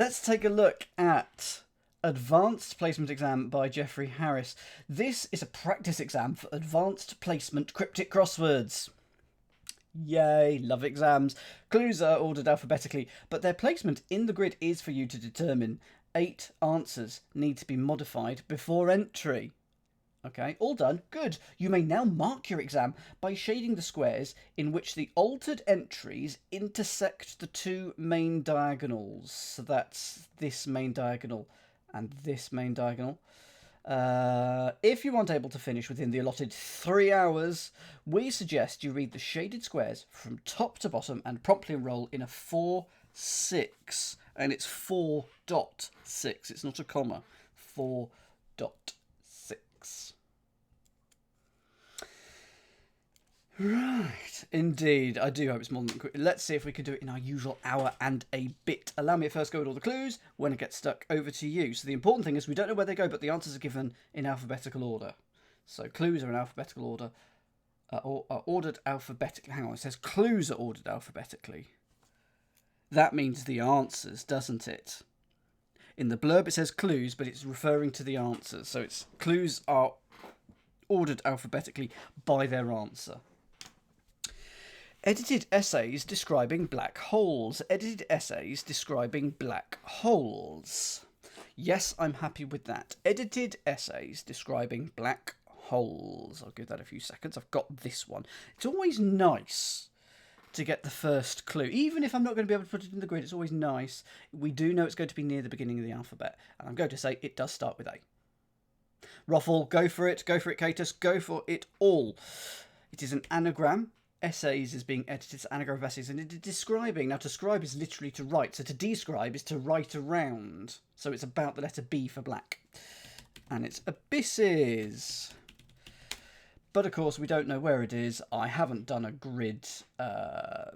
Let's take a look at Advanced Placement Exam by Jeffrey Harris. This is a practice exam for Advanced Placement Cryptic Crosswords. Yay, love exams. Clues are ordered alphabetically, but their placement in the grid is for you to determine. 8 answers need to be modified before entry. Okay, all done. Good. You may now mark your exam by shading the squares in which the altered entries intersect the two main diagonals. So that's this main diagonal and this main diagonal. If you aren't able to finish within the allotted 3 hours, we suggest you read the shaded squares from top to bottom and promptly enroll in a 4-6. And it's 4.6. It's not a comma. 4.6. Right, indeed. I do hope it's more than quick. Let's see if we can do it in our usual hour and a bit. Allow me to first go with all the clues. When it gets stuck, over to you. So the important thing is we don't know where they go, but the answers are given in alphabetical order. So clues are in alphabetical order, or are ordered alphabetically. Hang on, it says clues are ordered alphabetically. That means the answers, doesn't it? In the blurb it says clues, but it's referring to the answers. So it's clues are ordered alphabetically by their answer. Edited essays describing black holes. Edited essays describing black holes. Yes, I'm happy with that. Edited essays describing black holes. I'll give that a few seconds. I've got this one. It's always nice to get the first clue. Even if I'm not going to be able to put it in the grid, it's always nice. We do know it's going to be near the beginning of the alphabet. And I'm going to say it does start with A. Ruffle, go for it. Go for it, Catus. Go for it all. It is an anagram. Essays is being edited as anagram of essays, and it is describing. Now, to describe is literally to write. So to describe is to write around. So it's about the letter B for black. And it's abysses. But of course, we don't know where it is. I haven't done a grid. I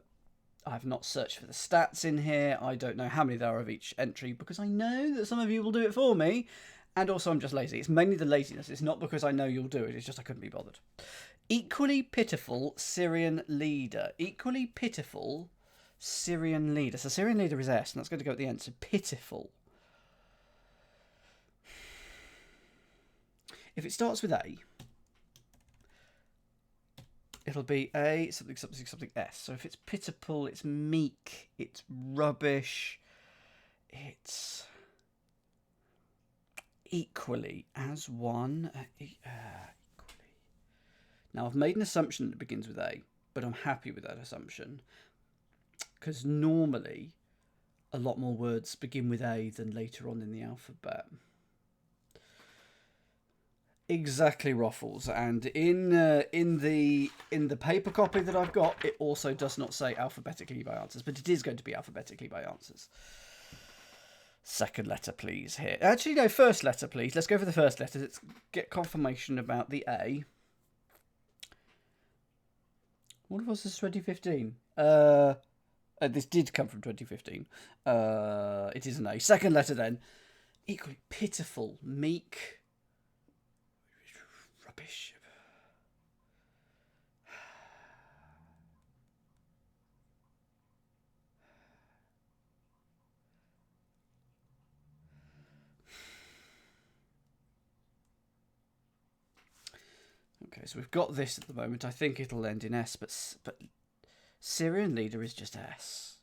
have not searched for the stats in here. I don't know how many there are of each entry because I know that some of you will do it for me. And also, I'm just lazy. It's mainly the laziness. It's not because I know you'll do it. It's just I couldn't be bothered. Equally pitiful Syrian leader. Equally pitiful Syrian leader. So Syrian leader is S, and that's going to go at the end. So pitiful. If it starts with A, it'll be A, something, something, something S. So if it's pitiful, it's meek, it's rubbish, it's equally as one. Now, I've made an assumption that it begins with A, but I'm happy with that assumption because normally a lot more words begin with A than later on in the alphabet. Exactly, Ruffles. And in the paper copy that I've got, it also does not say alphabetically by answers, but it is going to be alphabetically by answers. Second letter, please. Here, actually, no. First letter, please. Let's go for the first letter. Let's get confirmation about the A. What if this is 2015? This did come from 2015. It is an A. Second letter, then. Equally pitiful, meek. Rubbish. Okay, so we've got this at the moment. I think it'll end in S, but Syrian leader is just S.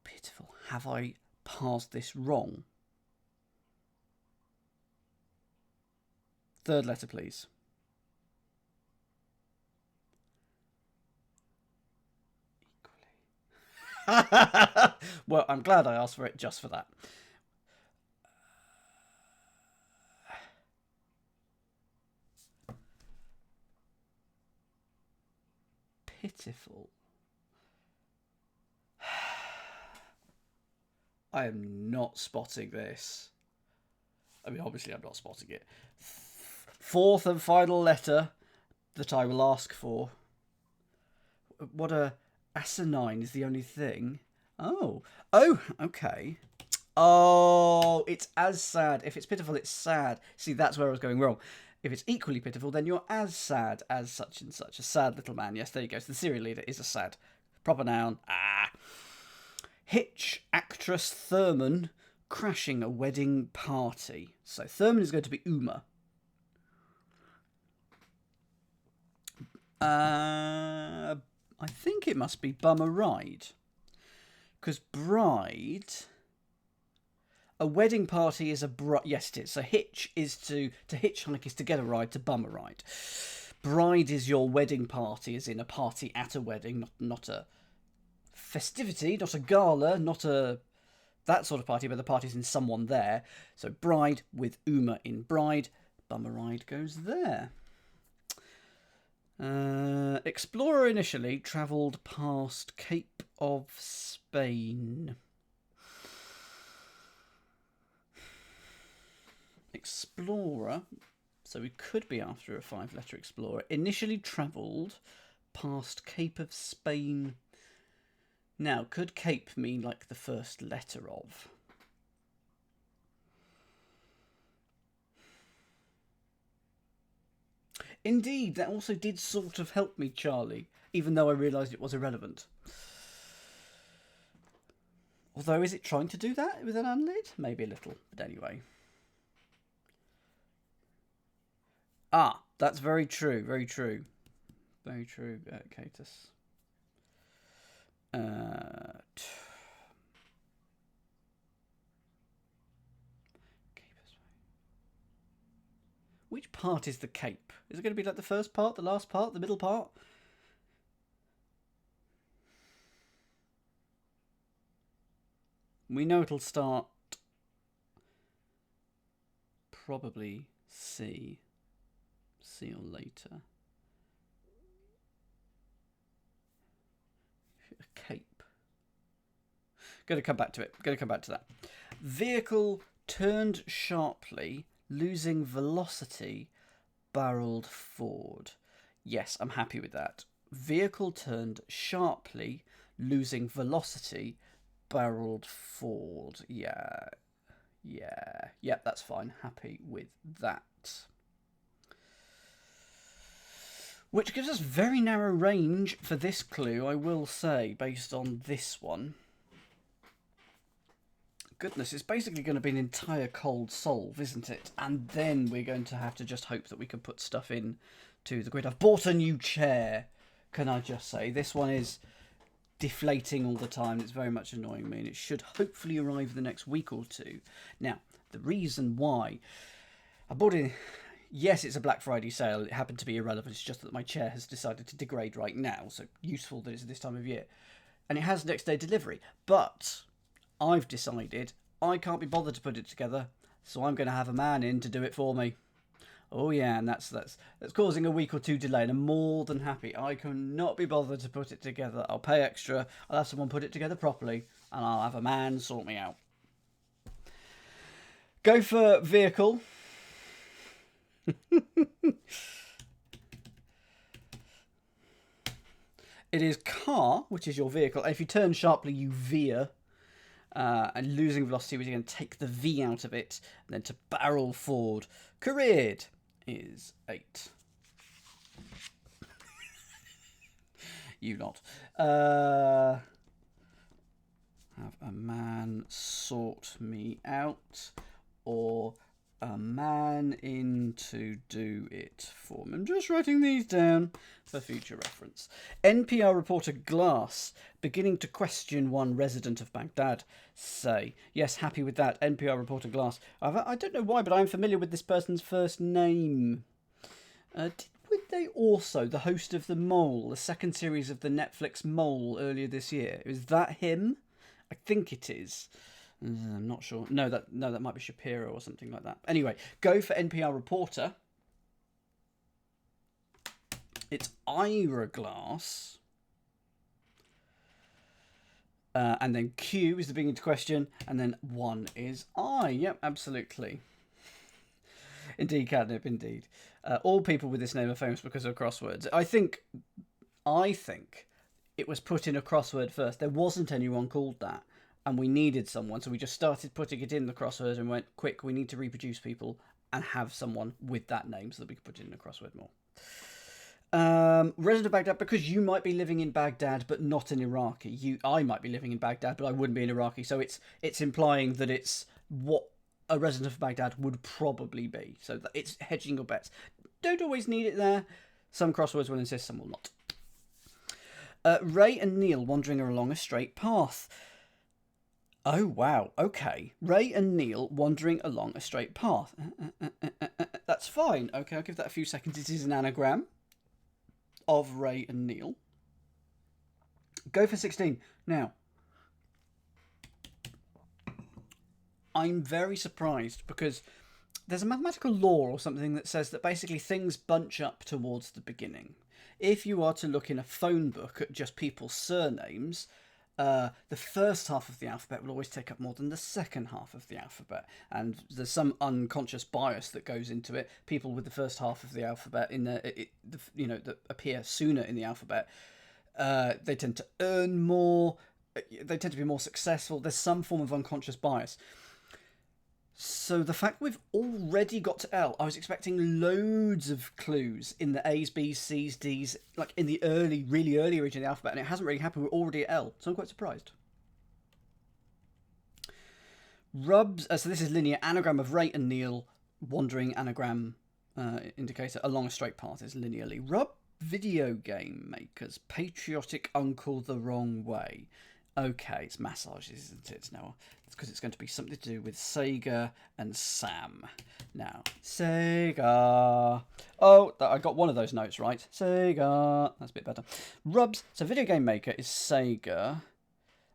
Pitiful. Have I parsed this wrong? Third letter, please. Equally. Well, I'm glad I asked for it just for that. Pitiful. I am not spotting this. I mean, obviously I'm not spotting it. Fourth and final letter that I will ask for. What a asinine is the only thing. Oh, okay. Oh, it's as sad. If it's pitiful, it's sad. See, that's where I was going wrong. If it's equally pitiful, then you're as sad as such and such. A sad little man. Yes, there you go. So the serial leader is a sad. Proper noun. Hitch actress Thurman crashing a wedding party. So Thurman is going to be Uma. I think it must be bum a ride. Because bride... A wedding party is a bride. Yes, it is. So hitch is to hitchhike is to get a ride, to bum a ride. Bride is your wedding party, as in a party at a wedding, not a festivity, not a gala, not a that sort of party, but the party's in someone there. So bride with Uma in bride. Bum a ride goes there. Explorer initially travelled past Cape of Spain. Explorer, so we could be after a 5-letter explorer, initially travelled past Cape of Spain. Now, could Cape mean like the first letter of? Indeed, that also did sort of help me, Charlie, even though I realised it was irrelevant. Although, is it trying to do that with an unlid? Maybe a little, but anyway. Ah, that's very true, very true. Very true, Catus. Which part is the cape? Is it going to be like the first part, the last part, the middle part? We know it'll start probably C. See you later. A cape. Going to come back to it. Going to come back to that. Vehicle turned sharply, losing velocity, barreled forward. Yes, I'm happy with that. Vehicle turned sharply, losing velocity, barreled forward. Yeah, that's fine. Happy with that. Which gives us very narrow range for this clue, I will say, based on this one. Goodness, it's basically going to be an entire cold solve, isn't it? And then we're going to have to just hope that we can put stuff in to the grid. I've bought a new chair, can I just say. This one is deflating all the time. It's very much annoying me, and it should hopefully arrive in the next week or two. Now, the reason why I bought it... Yes, it's a Black Friday sale. It happened to be irrelevant. It's just that my chair has decided to degrade right now, so useful that it's this time of year. And it has next day delivery. But I've decided I can't be bothered to put it together, so I'm going to have a man in to do it for me. Oh yeah, and that's causing a week or two delay, and I'm more than happy. I cannot be bothered to put it together. I'll pay extra. I'll have someone put it together properly, and I'll have a man sort me out. Go for vehicle. It is car, which is your vehicle. And if you turn sharply, you veer. And losing velocity, we're going to take the V out of it. And then to barrel forward. Careered is 8. You not. Have a man sort me out. Or... a man in to do it for me. I'm just writing these down for future reference. NPR reporter Glass beginning to question one resident of Baghdad. Say, yes, happy with that. NPR reporter Glass. I don't know why, but I'm familiar with this person's first name. Would they also, the host of The Mole, the second series of the Netflix Mole earlier this year? Is that him? I think it is. I'm not sure. No, that might be Shapiro or something like that. Anyway, go for NPR reporter. It's Ira Glass. And then Q is the beginning to question. And then 1 is I. Yep, absolutely. Indeed, Catnip, indeed. All people with this name are famous because of crosswords. I think it was put in a crossword first. There wasn't anyone called that. And we needed someone, so we just started putting it in the crossword and went, quick, we need to reproduce people and have someone with that name so that we could put it in the crossword more. Resident of Baghdad, because you might be living in Baghdad but not in Iraqi. I might be living in Baghdad but I wouldn't be in Iraqi, so it's implying that it's what a resident of Baghdad would probably be. So it's hedging your bets. Don't always need it there. Some crosswords will insist, some will not. Ray and Neil wandering along a straight path. Oh, wow. Okay. Ray and Neil wandering along a straight path. That's fine. Okay, I'll give that a few seconds. It is an anagram of Ray and Neil. Go for 16. Now, I'm very surprised because there's a mathematical law or something that says that basically things bunch up towards the beginning. If you are to look in a phone book at just people's surnames, the first half of the alphabet will always take up more than the second half of the alphabet, and there's some unconscious bias that goes into it. People with the first half of the alphabet that appear sooner in the alphabet, they tend to earn more. They tend to be more successful. There's some form of unconscious bias. So the fact we've already got to L, I was expecting loads of clues in the A's, B's, C's, D's, like in the really early region of the alphabet, and it hasn't really happened. We're already at L, so I'm quite surprised. Rubs, so this is linear anagram of Ray and Neil, wandering anagram indicator along a straight path is linearly. Rub video game makers, patriotic uncle the wrong way. Okay, it's massages, isn't it? No, it's because it's going to be something to do with Sega and Sam. Now, Sega. Oh, I got one of those notes right. Sega. That's a bit better. Rubs. So, video game maker is Sega,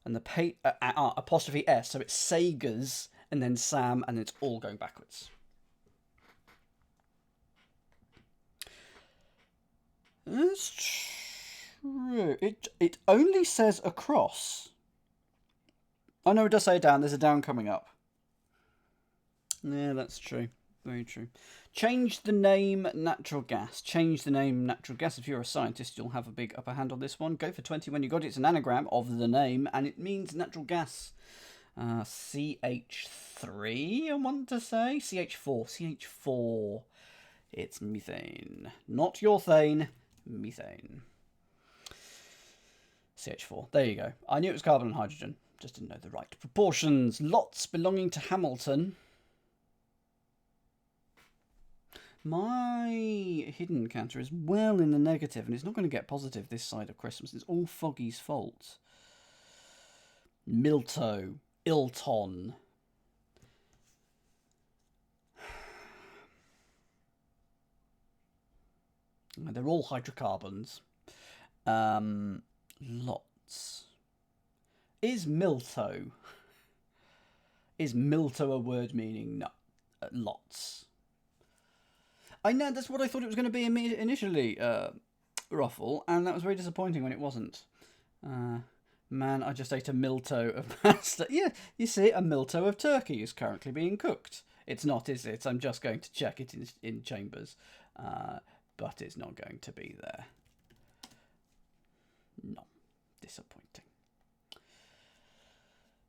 and the apostrophe S. So it's Sega's, and then Sam, and it's all going backwards. That's true. It only says across. Oh no, it does say down. There's a down coming up. Yeah, that's true. Very true. Change the name natural gas. Change the name natural gas. If you're a scientist, you'll have a big upper hand on this one. Go for 20 when you got it. It's an anagram of the name, and it means natural gas. CH3, I want to say. CH4. CH4. It's methane. Not your thane. Methane. CH4. There you go. I knew it was carbon and hydrogen. Just didn't know the right proportions. Lots belonging to Hamilton. My hidden counter is well in the negative, and it's not going to get positive this side of Christmas. It's all Foggy's fault. Milto. Ilton. They're all hydrocarbons. Lots. Is Milto a word meaning? No. Lots. I know, that's what I thought it was going to be initially, Ruffle, and that was very disappointing when it wasn't. Man, I just ate a milto of pasta. Yeah, you see, a milto of turkey is currently being cooked. It's not, is it? I'm just going to check it in Chambers. But it's not going to be there. No. Disappointing.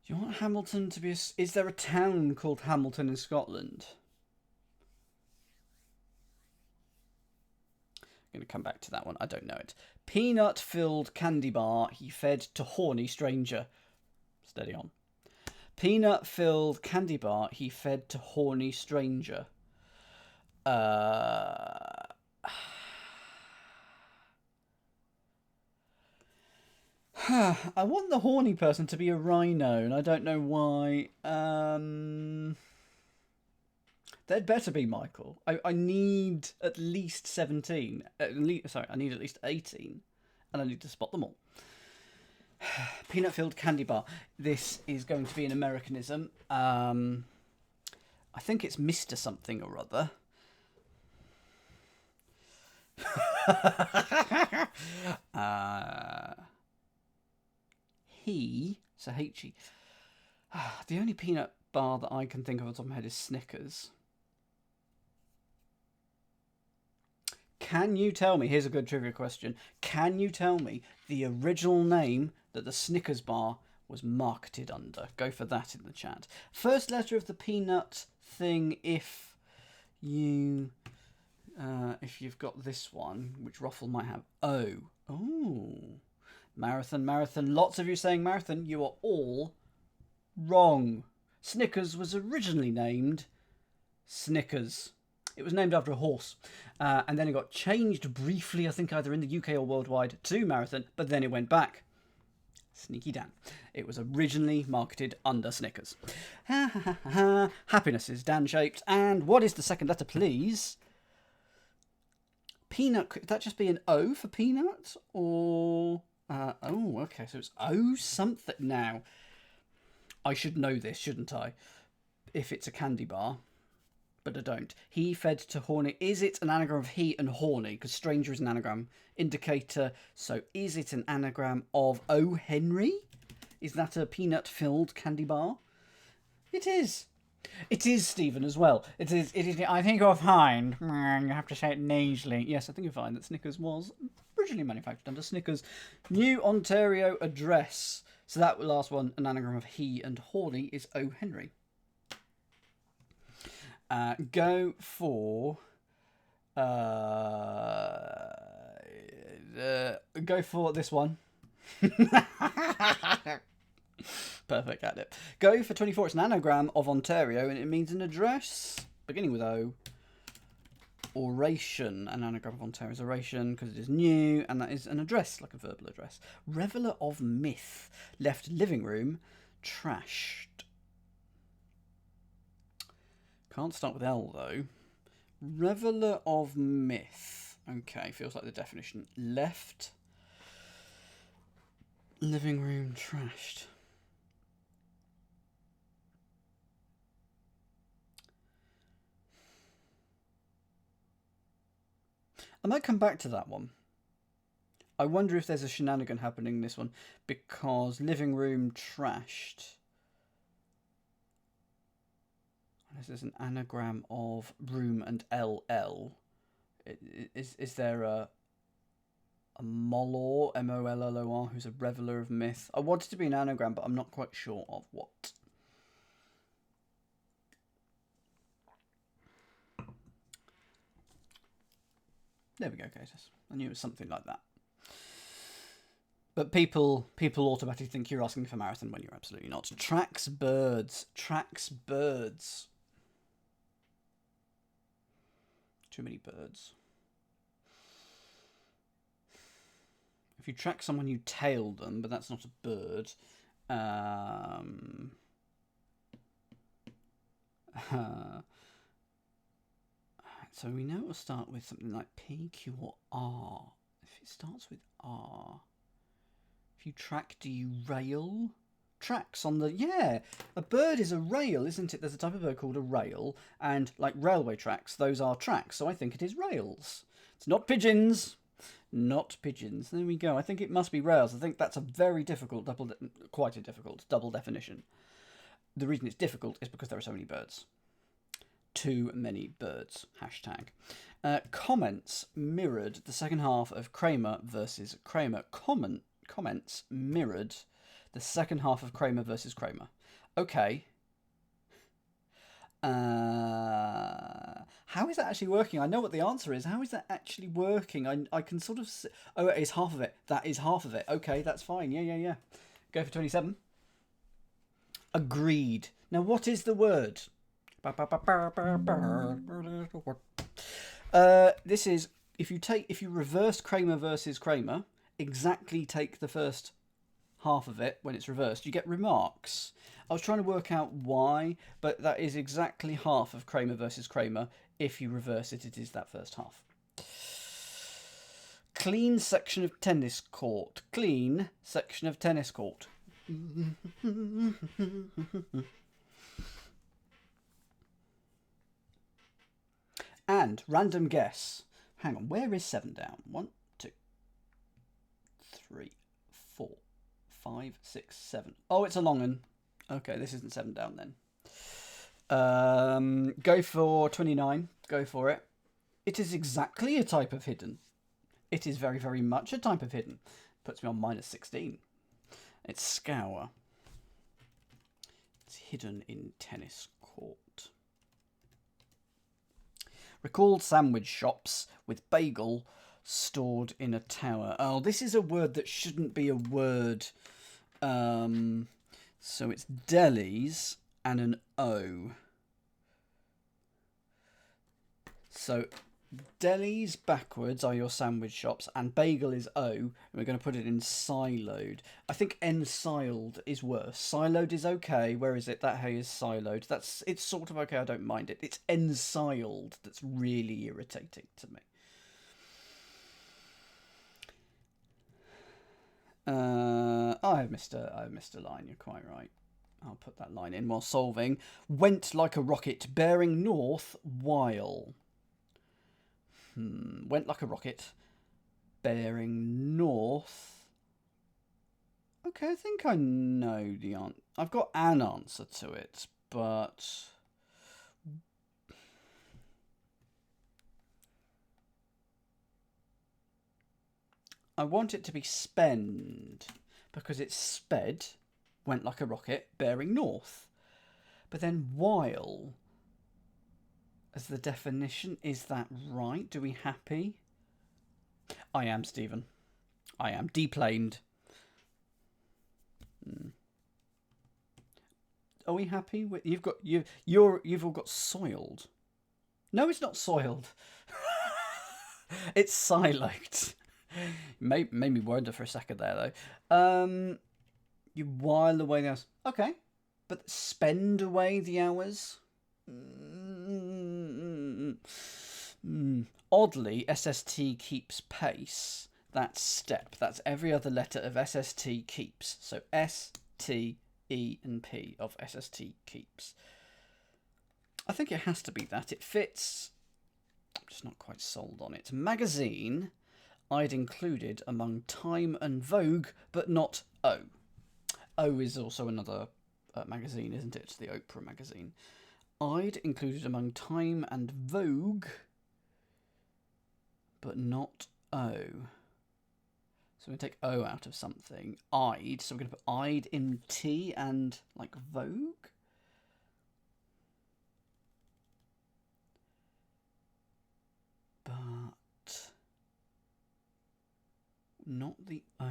Do you want Hamilton to be a... Is there a town called Hamilton in Scotland? I'm going to come back to that one. I don't know it. Peanut-filled candy bar he fed to horny stranger. Steady on. Peanut-filled candy bar he fed to horny stranger. I want the horny person to be a rhino, and I don't know why. They'd better be Michael. I need at least 17. I need at least 18. And I need to spot them all. Peanut-filled candy bar. This is going to be an Americanism. I think it's Mr. something or other. So H-E. The only peanut bar that I can think of on top of my head is Snickers. Can you tell me, here's a good trivia question, can you tell me the original name that the Snickers bar was marketed under? Go for that in the chat. First letter of the peanut thing if you've got this one, which Ruffle might have. O. Oh. Marathon. Lots of you saying marathon. You are all wrong. Snickers was originally named Snickers. It was named after a horse. And then it got changed briefly, I think either in the UK or worldwide, to Marathon, but then it went back. Sneaky Dan. It was originally marketed under Snickers. Happiness is Dan-shaped. And what is the second letter, please? Peanut. Could that just be an O for peanut? Or... oh, okay, so it's O something. Now, I should know this, shouldn't I? If it's a candy bar. But I don't. He fed to horny. Is it an anagram of he and horny? Because stranger is an anagram. Indicator. So is it an anagram of O. Henry? Is that a peanut-filled candy bar? It is. It is, Stephen, as well. It is. I think you'll find. You have to say it nasally. Yes, I think you'll find that Snickers was originally manufactured under Snickers' New Ontario address. So that last one, an anagram of he and horny, is O. Henry. Go for this one. Perfect at it. Go for 24. It's an anagram of Ontario and it means an address beginning with O. Oration. An anagram of Ontario is oration because it is new and that is an address, like a verbal address. Reveller of myth. Left living room trashed. Can't start with L, though. Reveller of myth. Okay, feels like the definition. Left. Living room trashed. I might come back to that one. I wonder if there's a shenanigan happening in this one. Because living room trashed... This is an anagram of room and LL. Is there a Mollor, M-O-L-L-O-R, who's a reveller of myth? I want it to be an anagram, but I'm not quite sure of what. There we go, Catus. I knew it was something like that. But people automatically think you're asking for Marathon when you're absolutely not. Tracks birds. Tracks birds. Too many birds. If you track someone, you tail them, but that's not a bird. So we know it'll start with something like P, Q, or R. If it starts with R. If you track, do you rail? Tracks on the... Yeah, a bird is a rail, isn't it? There's a type of bird called a rail, and like railway tracks, those are tracks, so I think it is rails. It's not pigeons. Not pigeons. There we go. I think it must be rails. I think that's a very difficult quite a difficult double definition. The reason it's difficult is because there are so many birds. Too many birds. Hashtag. Comments mirrored the second half of Kramer versus Kramer. Comments mirrored the second half of Kramer versus Kramer. Okay. How is that actually working? I know what the answer is. How is that actually working? I can sort of... Oh, it is half of it. That is half of it. Okay, that's fine. Yeah. Go for 27. Agreed. Now, what is the word? This is... If you reverse Kramer versus Kramer, exactly take the first half of it when it's reversed, you get remarks. I was trying to work out why, but that is exactly half of Kramer versus Kramer. If you reverse it, it is that first half. Clean section of tennis court. Clean section of tennis court. And random guess. Hang on, where is 7 down? 1, 2, 3, 4, 5, 6, 7. Oh, it's a long one. Okay, this isn't 7 down then. Go for 29. Go for it. It is exactly a type of hidden. It is very, very much a type of hidden. Puts me on minus 16. It's scour. It's hidden in tennis court. Recalled sandwich shops with bagel stored in a tower. Oh, this is a word that shouldn't be a word. So it's delis. and an O. So delis backwards are your sandwich shops, and bagel is O, and we're going to put it in siloed. I think ensiled is worse. Siloed is okay. Where is it? That hay is siloed. It's sort of okay. I don't mind it. It's ensiled that's really irritating to me. I've missed a line. You're quite right. I'll put that line in while solving. Went like a rocket, bearing north while. Went like a rocket, bearing north. Okay, I think I know the answer. I've got an answer to it, but I want it to be spend, because it's sped, went like a rocket, bearing north. But then while as the definition, is that right? Do we happy? I am, Stephen. I am deplaned. Are we happy with you've all got soiled? No, it's not soiled. It's siloed. Made me wonder for a second there though. You while away the hours. Okay, but spend away the hours. Oddly, SST keeps pace. That's step. That's every other letter of SST keeps. So S, T, E, and P of SST keeps. I think it has to be that. It fits. I'm just not quite sold on it. Magazine, I'd included among Time and Vogue, but not O. O is also another magazine, isn't it? It's the Oprah magazine. I'd included among Time and Vogue, but not O. So we're going to take O out of something. I'd, so we're going to put I'd in T and like Vogue. But not the O.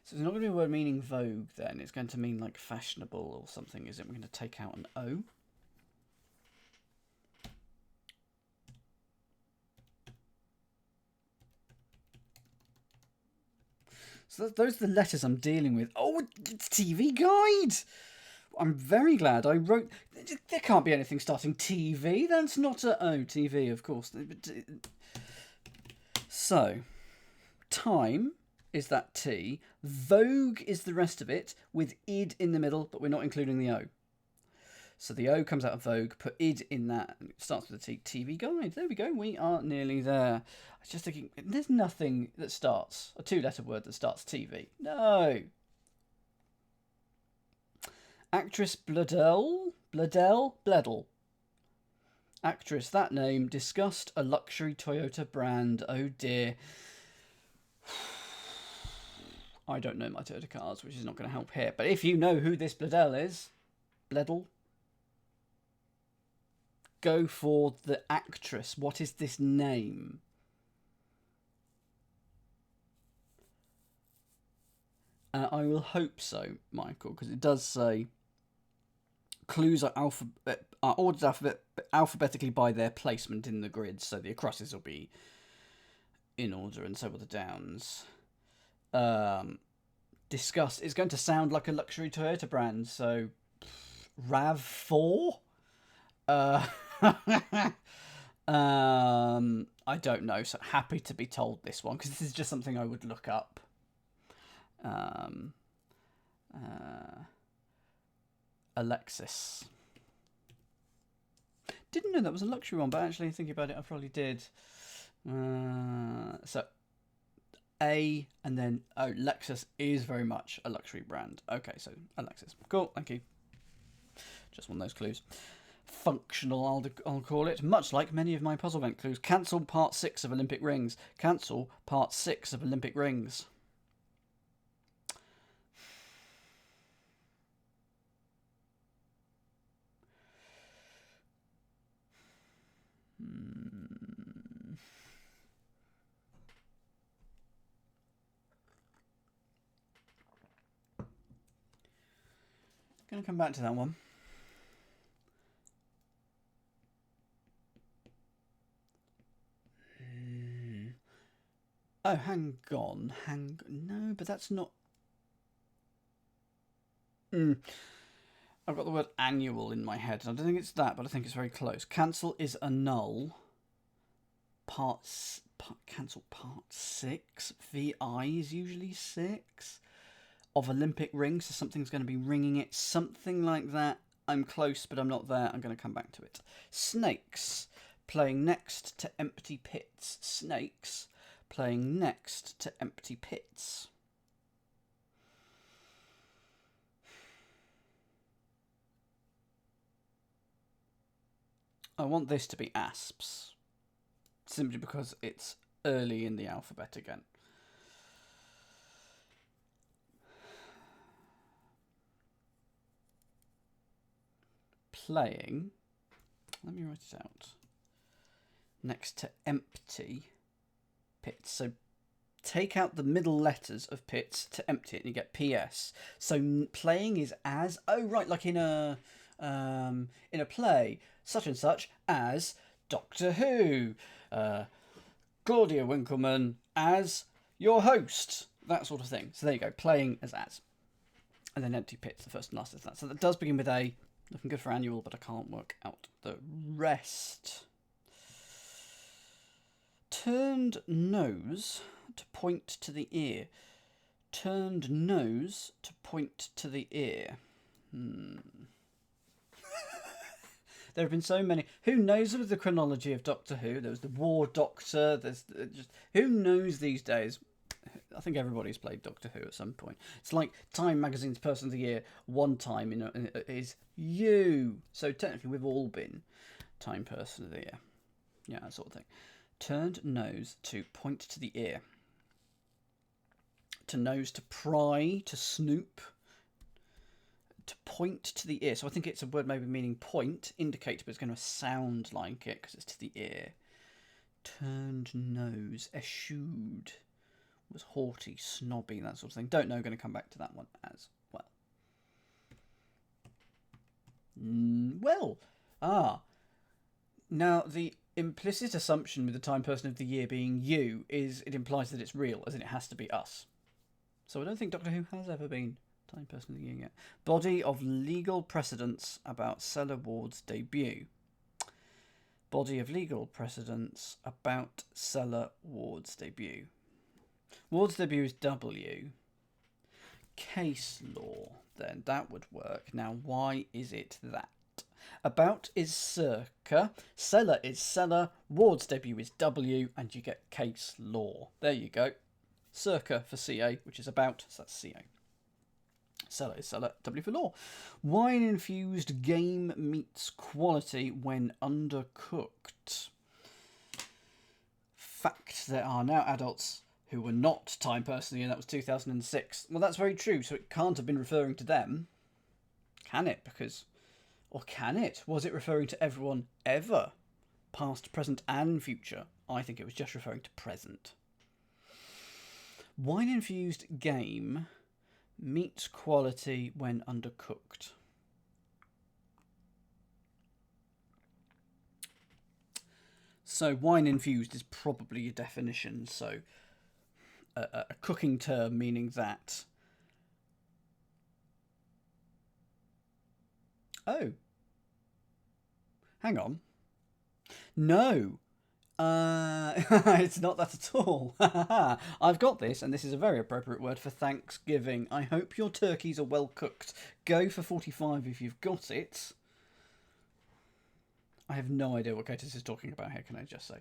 So it's not going to be a word meaning Vogue then. It's going to mean like fashionable or something, is it? We're going to take out an O. So those are the letters I'm dealing with. Oh, it's TV Guide! I'm very glad I wrote... There can't be anything starting TV. That's not a... Oh, TV, of course. So, Time is that T. Vogue is the rest of it, with id in the middle, but we're not including the O. So the O comes out of Vogue, put id in that, and it starts with a T. TV Guide. There we go. We are nearly there. I was just thinking, there's nothing that starts, a two-letter word that starts TV. No. Actress Bledel. Actress, that name, discussed a luxury Toyota brand. Oh dear. I don't know my Toyota cars, which is not going to help here. But if you know who this Bledel is, Bledel, go for the actress. What is this name? I will hope so, Michael, because it does say clues are ordered alphabetically by their placement in the grid, so the acrosses will be in order, and so will the downs. Discuss is going to sound like a luxury Toyota brand, so RAV4. I don't know, so happy to be told this one, because this is just something I would look up. Alexis. Didn't know that was a luxury one, but actually thinking about it, I probably did. So A and then O. Lexus is very much a luxury brand. Okay, so Alexis. Cool, thank you. Just one of those clues. Functional, I'll call it. Much like many of my puzzle event clues. Cancel part 6 of Olympic Rings. Cancel part 6 of Olympic Rings. Gonna come back to that one. Oh, hang on. No, but that's not... I've got the word annual in my head. I don't think it's that, but I think it's very close. Cancel is annul. Cancel part 6. VI is usually 6. Of Olympic rings, so something's going to be ringing it. Something like that. I'm close, but I'm not there. I'm going to come back to it. Snakes. Playing next to empty pits. Snakes. Playing next to empty pits. I want this to be asps. Simply because it's early in the alphabet again. Playing, let me write it out, next to empty pits. So take out the middle letters of pits to empty it and you get PS. So playing is as, oh right, like in a play, such and such as Doctor Who, Claudia Winkleman as your host, that sort of thing. So there you go, playing as. And then empty pits, the first and last is that. So that does begin with A. Looking good for annual, but I can't work out the rest. Turned nose to point to the ear. Turned nose to point to the ear. There have been so many. Who knows the chronology of Doctor Who? There was the War Doctor. There's just who knows these days. I think everybody's played Doctor Who at some point. It's like Time Magazine's Person of the Year one time is you. So technically we've all been Time Person of the Year. Yeah, that sort of thing. Turned nose to point to the ear. To nose to pry, to snoop. To point to the ear. So I think it's a word maybe meaning point, indicate, but it's going to sound like it because it's to the ear. Turned nose, eschewed. Was haughty, snobby, that sort of thing. Don't know, going to come back to that one as well. Now the implicit assumption with the Time Person of the Year being you is it implies that it's real, as in it has to be us. So I don't think Doctor Who has ever been Time Person of the Year yet. Body of legal precedents about Stella Ward's debut. Body of legal precedents about Stella Ward's debut. Ward's debut is W. Case law, then. That would work. Now, why is it that? About is circa. Seller is seller. Ward's debut is W. And you get case law. There you go. Circa for CA, which is about. So that's CA. Seller is seller. W for law. Wine-infused game meets quality when undercooked. Fact, there are now adults who were not Time Person, and that was 2006. Well, that's very true, so it can't have been referring to them. Can it? Or can it? Was it referring to everyone ever? Past, present, and future? I think it was just referring to present. Wine-infused game meets quality when undercooked. So wine-infused is probably a definition, so a cooking term meaning that. Oh. Hang on. No. It's not that at all. I've got this, and this is a very appropriate word for Thanksgiving. I hope your turkeys are well cooked. Go for 45 if you've got it. I have no idea what Curtis is talking about here, can I just say?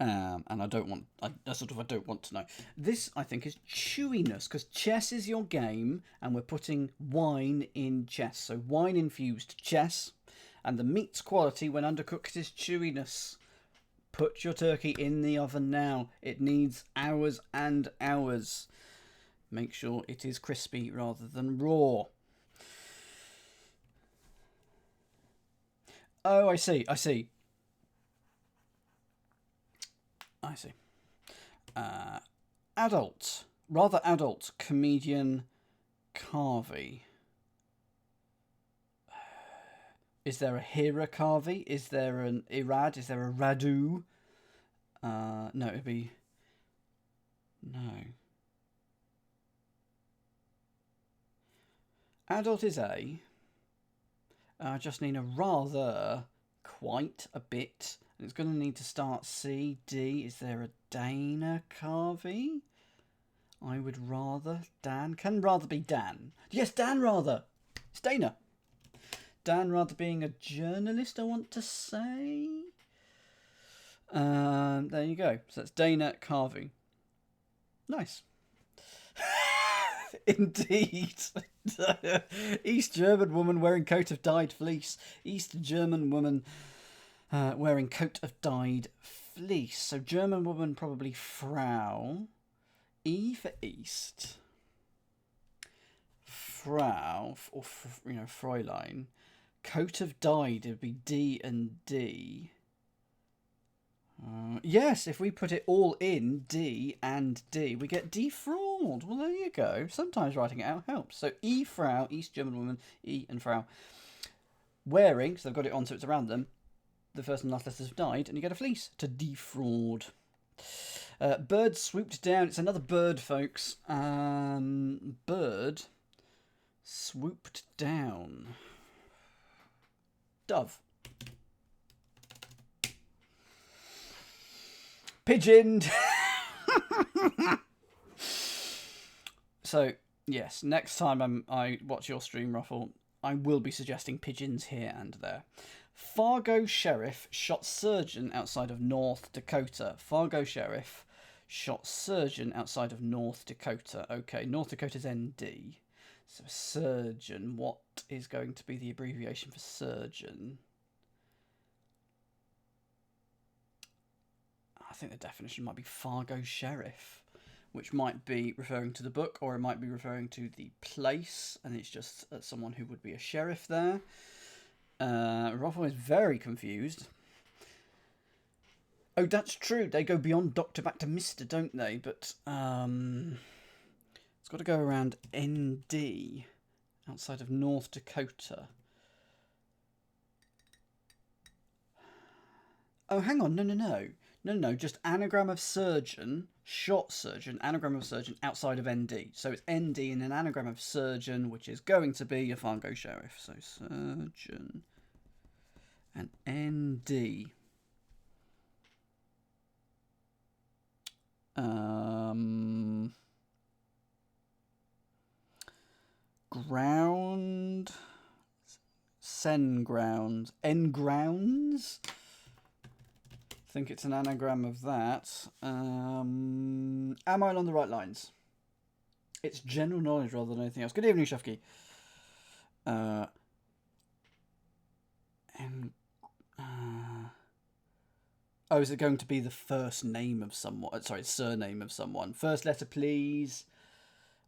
And I don't want to know. This, I think, is chewiness, because chess is your game, and we're putting wine in chess. So wine-infused chess, and the meat's quality when undercooked is chewiness. Put your turkey in the oven now. It needs hours and hours. Make sure it is crispy rather than raw. Oh, I see. Adult, rather adult comedian Carvey. Is there a Hira Carvey? Is there an Irad? Is there a Radu? No, it'd be... No. Adult is A. I just need a rather, quite a bit. And it's going to need to start C, D. Is there a Dana Carvey? I would rather... Dan? Can rather be Dan. Yes, Dan rather. It's Dana. Dan rather being a journalist, I want to say. There you go. So that's Dana Carvey. Nice. Indeed. East German woman wearing coat of dyed fleece. East German woman wearing coat of dyed fleece. So German woman probably Frau. E for East. Frau, or Fräulein. Coat of dyed, it would be D and D. Yes, if we put it all in D and D, we get defraud. Well, there you go. Sometimes writing it out helps. So E, Frau, East German woman, E and Frau. Wearing, so they've got it on so it's around them, the first and last letters have died, and you get a fleece to defraud. Bird swooped down. It's another bird, folks. Bird swooped down. Dove. Pigeoned. So, yes, next time I watch your stream, Ruffle, I will be suggesting pigeons here and there. Fargo Sheriff shot surgeon outside of North Dakota. Fargo Sheriff shot surgeon outside of North Dakota. Okay, North Dakota's ND. So surgeon, what is going to be the abbreviation for surgeon? I think the definition might be Fargo Sheriff, which might be referring to the book, or it might be referring to the place, and it's just someone who would be a sheriff there. Ruffle is very confused. Oh, that's true. They go beyond Doctor back to Mister, don't they? But it's got to go around ND, outside of North Dakota. Oh, hang on. No. Just anagram of surgeon, shot surgeon, anagram of surgeon outside of ND. So it's ND and an anagram of surgeon, which is going to be a Fargo Sheriff. So surgeon and ND. Ground. Sen ground. N grounds. I think it's an anagram of that. Am I on the right lines? It's general knowledge rather than anything else. Good evening, Shufki. Oh, is it going to be the first name of someone? Sorry, surname of someone. First letter, please.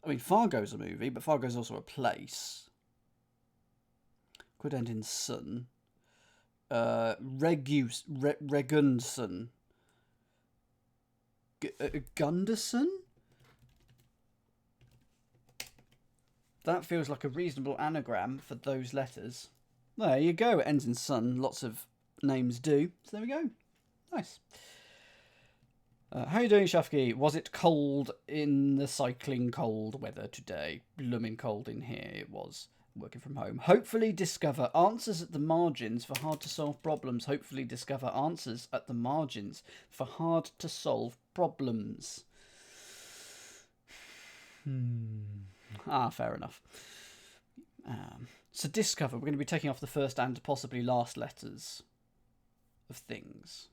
I mean, Fargo's a movie, but Fargo's also a place. Could end in son. Regundson. Gunderson? That feels like a reasonable anagram for those letters. There you go. It ends in son. Lots of names do. So there we go. Nice. How you doing, Shafki? Was it cold in the cycling cold weather today? Blooming cold in here it was. Working from home. Hopefully discover answers at the margins for hard to solve problems. Hopefully discover answers at the margins for hard to solve problems. Fair enough. So discover. We're going to be taking off the first and possibly last letters of things.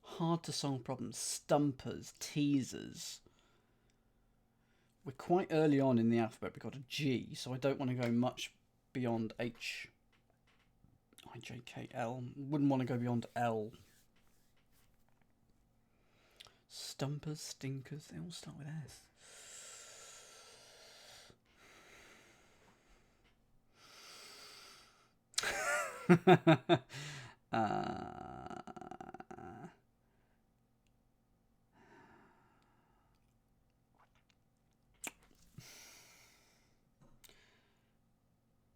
Hard to solve problems. Stumpers. Teasers. We're quite early on in the alphabet. We've got a G, so I don't want to go much beyond H, I, J, K, L. Wouldn't want to go beyond L. Stumpers, stinkers, they all start with S.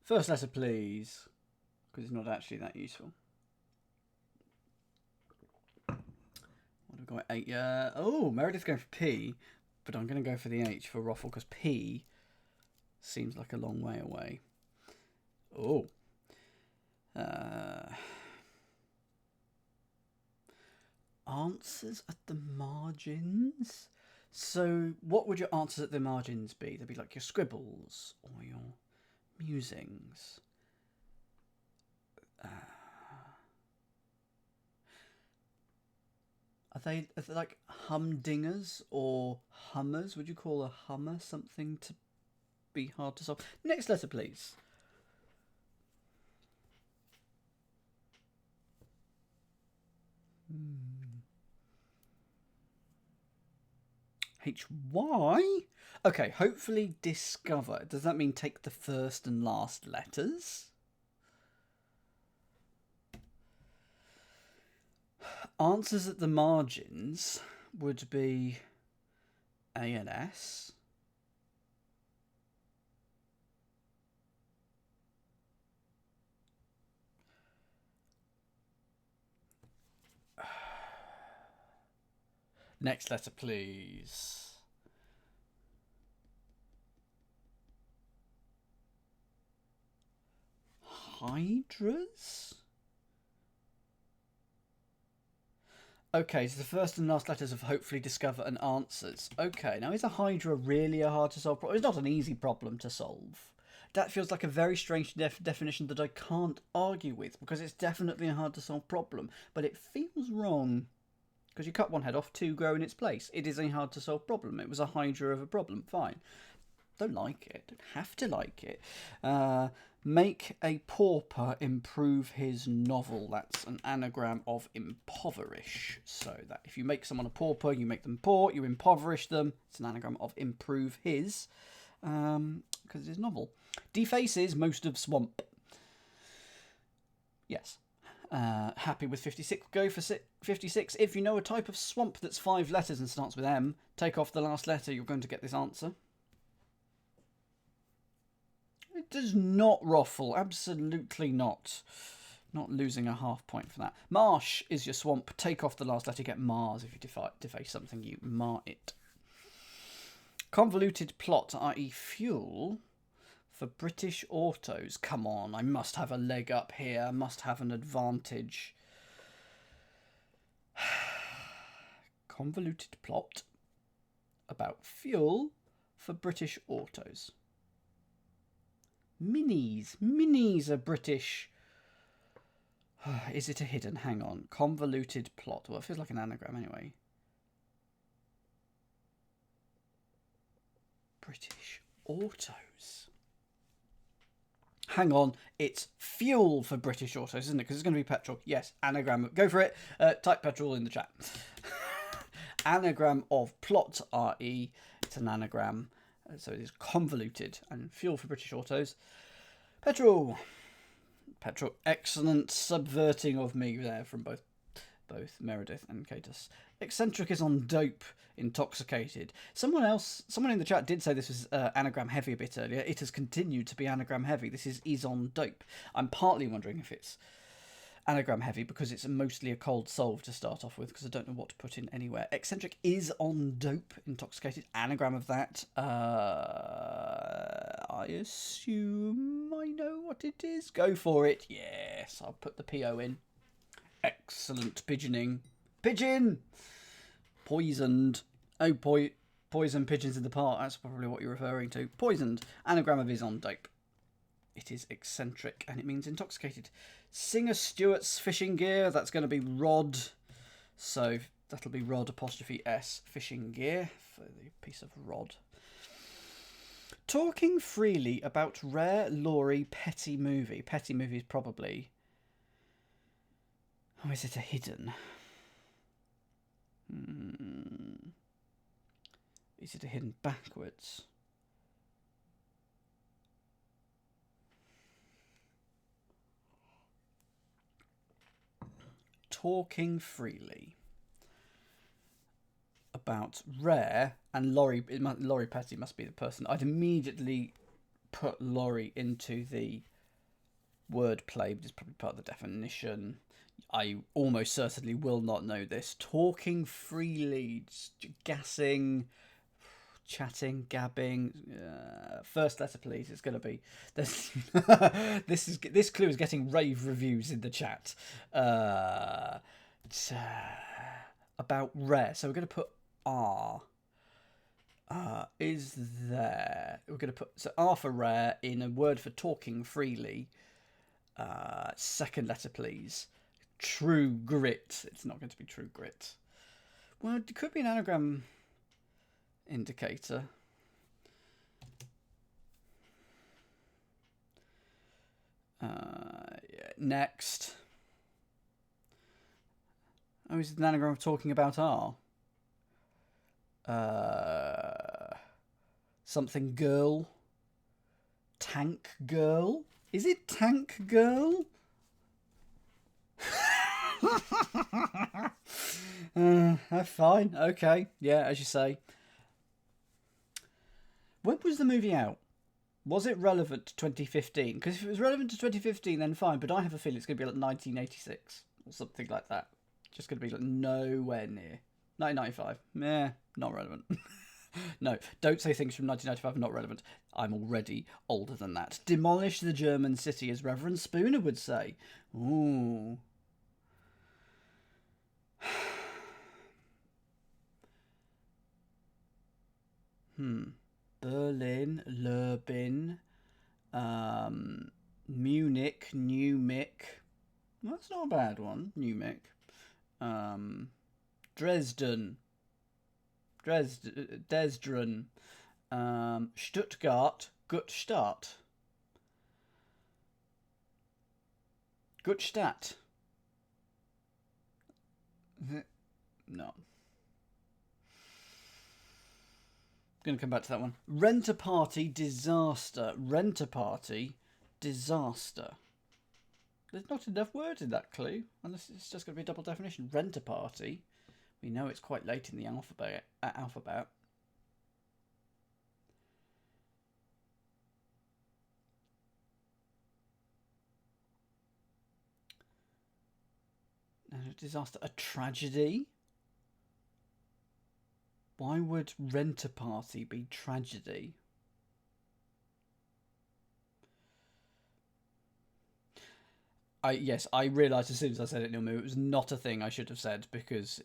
First letter, please. Because it's not actually that useful. What have we got? 8. Oh, Meredith's going for P. But I'm going to go for the H for Ruffle because P seems like a long way away. Oh. Answers at the margins? So what would your answers at the margins be? They'd be like your scribbles or your musings. Are they like humdingers or hummers? Would you call a hummer something to be hard to solve? Next letter, please. HY? Okay, hopefully discover. Does that mean take the first and last letters? Answers at the margins would be A and S. Next letter, please. Hydras? Okay, so the first and last letters of hopefully discover and answers. Okay, now is a Hydra really a hard to solve problem? It's not an easy problem to solve. That feels like a very strange definition that I can't argue with because it's definitely a hard to solve problem, but it feels wrong. Because you cut one head off, 2 grow in its place. It is a hard to solve problem. It was a Hydra of a problem. Fine. Don't like it. Don't have to like it. Make a pauper improve his novel. That's an anagram of impoverish. So that if you make someone a pauper, you make them poor, you impoverish them. It's an anagram of improve his. Because it's his novel. Defaces most of swamp. Yes. Happy with 56. Go for 56. If you know a type of swamp that's 5 letters and starts with M, take off the last letter. You're going to get this answer. It does not ruffle. Absolutely not. Not losing a half point for that. Marsh is your swamp. Take off the last letter. Get Mars. If you deface something, you mar it. Convoluted plot, i.e. fuel. For British autos, come on, I must have a leg up here, I must have an advantage. Convoluted plot about fuel for British autos. Minis are British. Is it a hidden? Hang on. Convoluted plot. Well, it feels like an anagram anyway. British autos. Hang on, it's fuel for British autos, isn't it? Because it's going to be petrol. Yes, anagram. Go for it. Type petrol in the chat. Anagram of plot, RE. It's an anagram. So it is convoluted. And fuel for British autos. Petrol. Petrol. Excellent subverting of me there from both Meredith and Catus. Eccentric is on dope. Intoxicated. Someone in the chat did say this was anagram heavy a bit earlier. It has continued to be anagram heavy. This is on dope. I'm partly wondering if it's anagram heavy because it's mostly a cold solve to start off with because I don't know what to put in anywhere. Eccentric is on dope. Intoxicated. Anagram of that. I assume I know what it is. Go for it. Yes, I'll put the PO in. Excellent pigeoning. Pigeon! Poisoned. Oh, poison pigeons in the park. That's probably what you're referring to. Poisoned. Anagram of is on dope. It is eccentric and it means intoxicated. Singer Stewart's fishing gear. That's going to be rod. So that'll be rod apostrophe S fishing gear for the piece of rod. Talking freely about rare Laurie petty movie. Petty movie is probably... Oh, is it a hidden? Is it a hidden backwards? Talking freely about rare and Laurie Petty must be the person. I'd immediately put Laurie into the Wordplay is probably part of the definition. I almost certainly will not know this. Talking freely, gassing, chatting, gabbing. First letter, please. It's going to be this. This clue is getting rave reviews in the chat. About rare. So we're going to put R. Is there? We're going to put R for rare in a word for talking freely. Second letter, please. True grit. It's not going to be true grit. Well, it could be an anagram indicator. Yeah. Next. Oh, is it an anagram of talking about R? Something girl. Tank girl. Is it tank girl? Fine. Okay. Yeah, as you say. When was the movie out? Was it relevant to 2015? Because if it was relevant to 2015, then fine. But I have a feeling it's going to be like 1986 or something like that. Just going to be like nowhere near. 1995. Meh, not relevant. No, don't say things from 1995 are not relevant. I'm already older than that. Demolish the German city, as Reverend Spooner would say. Ooh. Berlin, Lurbin, Munich, Newmick. Well, that's not a bad one. Newmick. Dresden. Desdren. Stuttgart. Gutstadt. Gutstadt. No. Going to come back to that one. Rent a party, disaster. Rent a party, disaster. There's not enough words in that clue, unless it's just going to be a double definition. Rent a party. We know it's quite late in the alphabet. Disaster. A tragedy. Why would rent a party be tragedy? Yes, I realised as soon as I said it, Nilmu, it was not a thing I should have said, because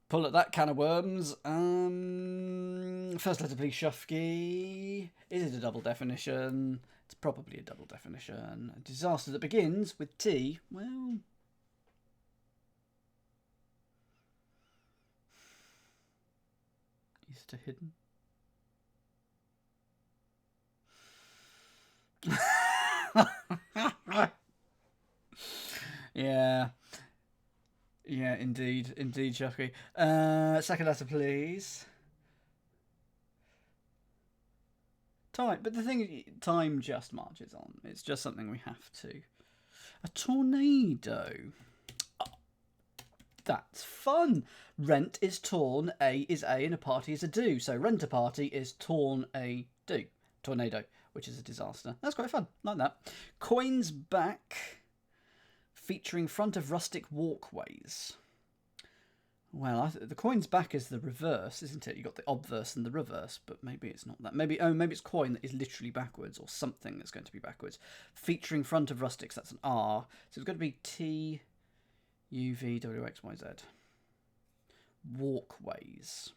pull at that can of worms. First letter, please, Shufki. Is it a double definition? It's probably a double definition. A disaster that begins with T. Well, Easter hidden. Yeah. Yeah, indeed. Indeed, Shufki. Second letter, please. Time. But the thing is, time just marches on. It's just something we have to. A tornado. Oh, that's fun. Rent is torn, A is A, and a party is a do. So rent a party is torn a do. Tornado, which is a disaster. That's quite fun. Like that. Coins back. Featuring front of rustic walkways. Well, the coin's back is the reverse, isn't it? You've got the obverse and the reverse, but maybe it's not that. Maybe it's coin that is literally backwards, or something that's going to be backwards. Featuring front of rustics, that's an R. So it's got to be T, U, V, W, X, Y, Z. Walkways.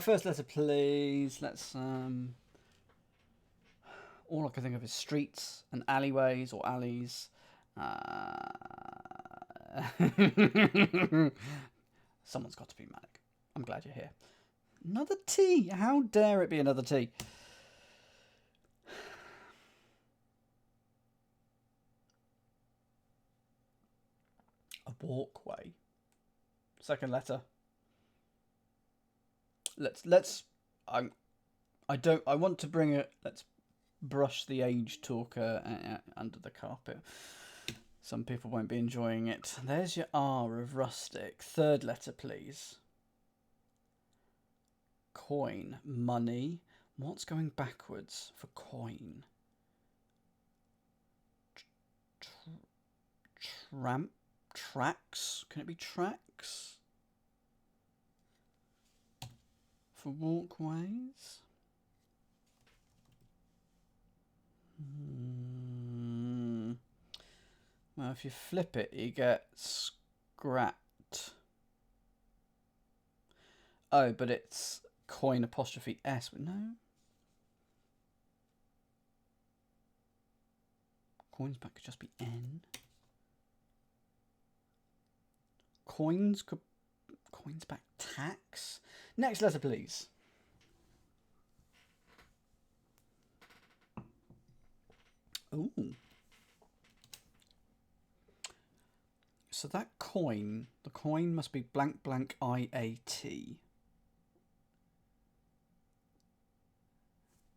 First letter, please. Let's. All I can think of is streets and alleyways or alleys. Someone's got to be manic. I'm glad you're here. Another T. How dare it be another T? A walkway. Second letter. I want to bring it. Let's brush the age talker under the carpet. Some people won't be enjoying it. There's your R of rustic. Third letter, please. Coin. Money. What's going backwards for coin? Tramp. Tracks. Can it be tracks? For walkways? Well, if you flip it, you get scrapped. Oh, but it's coin apostrophe S. No. Coins back could just be N. Coins back tax. Next letter, please. Ooh. So that coin, the coin must be blank blank IAT.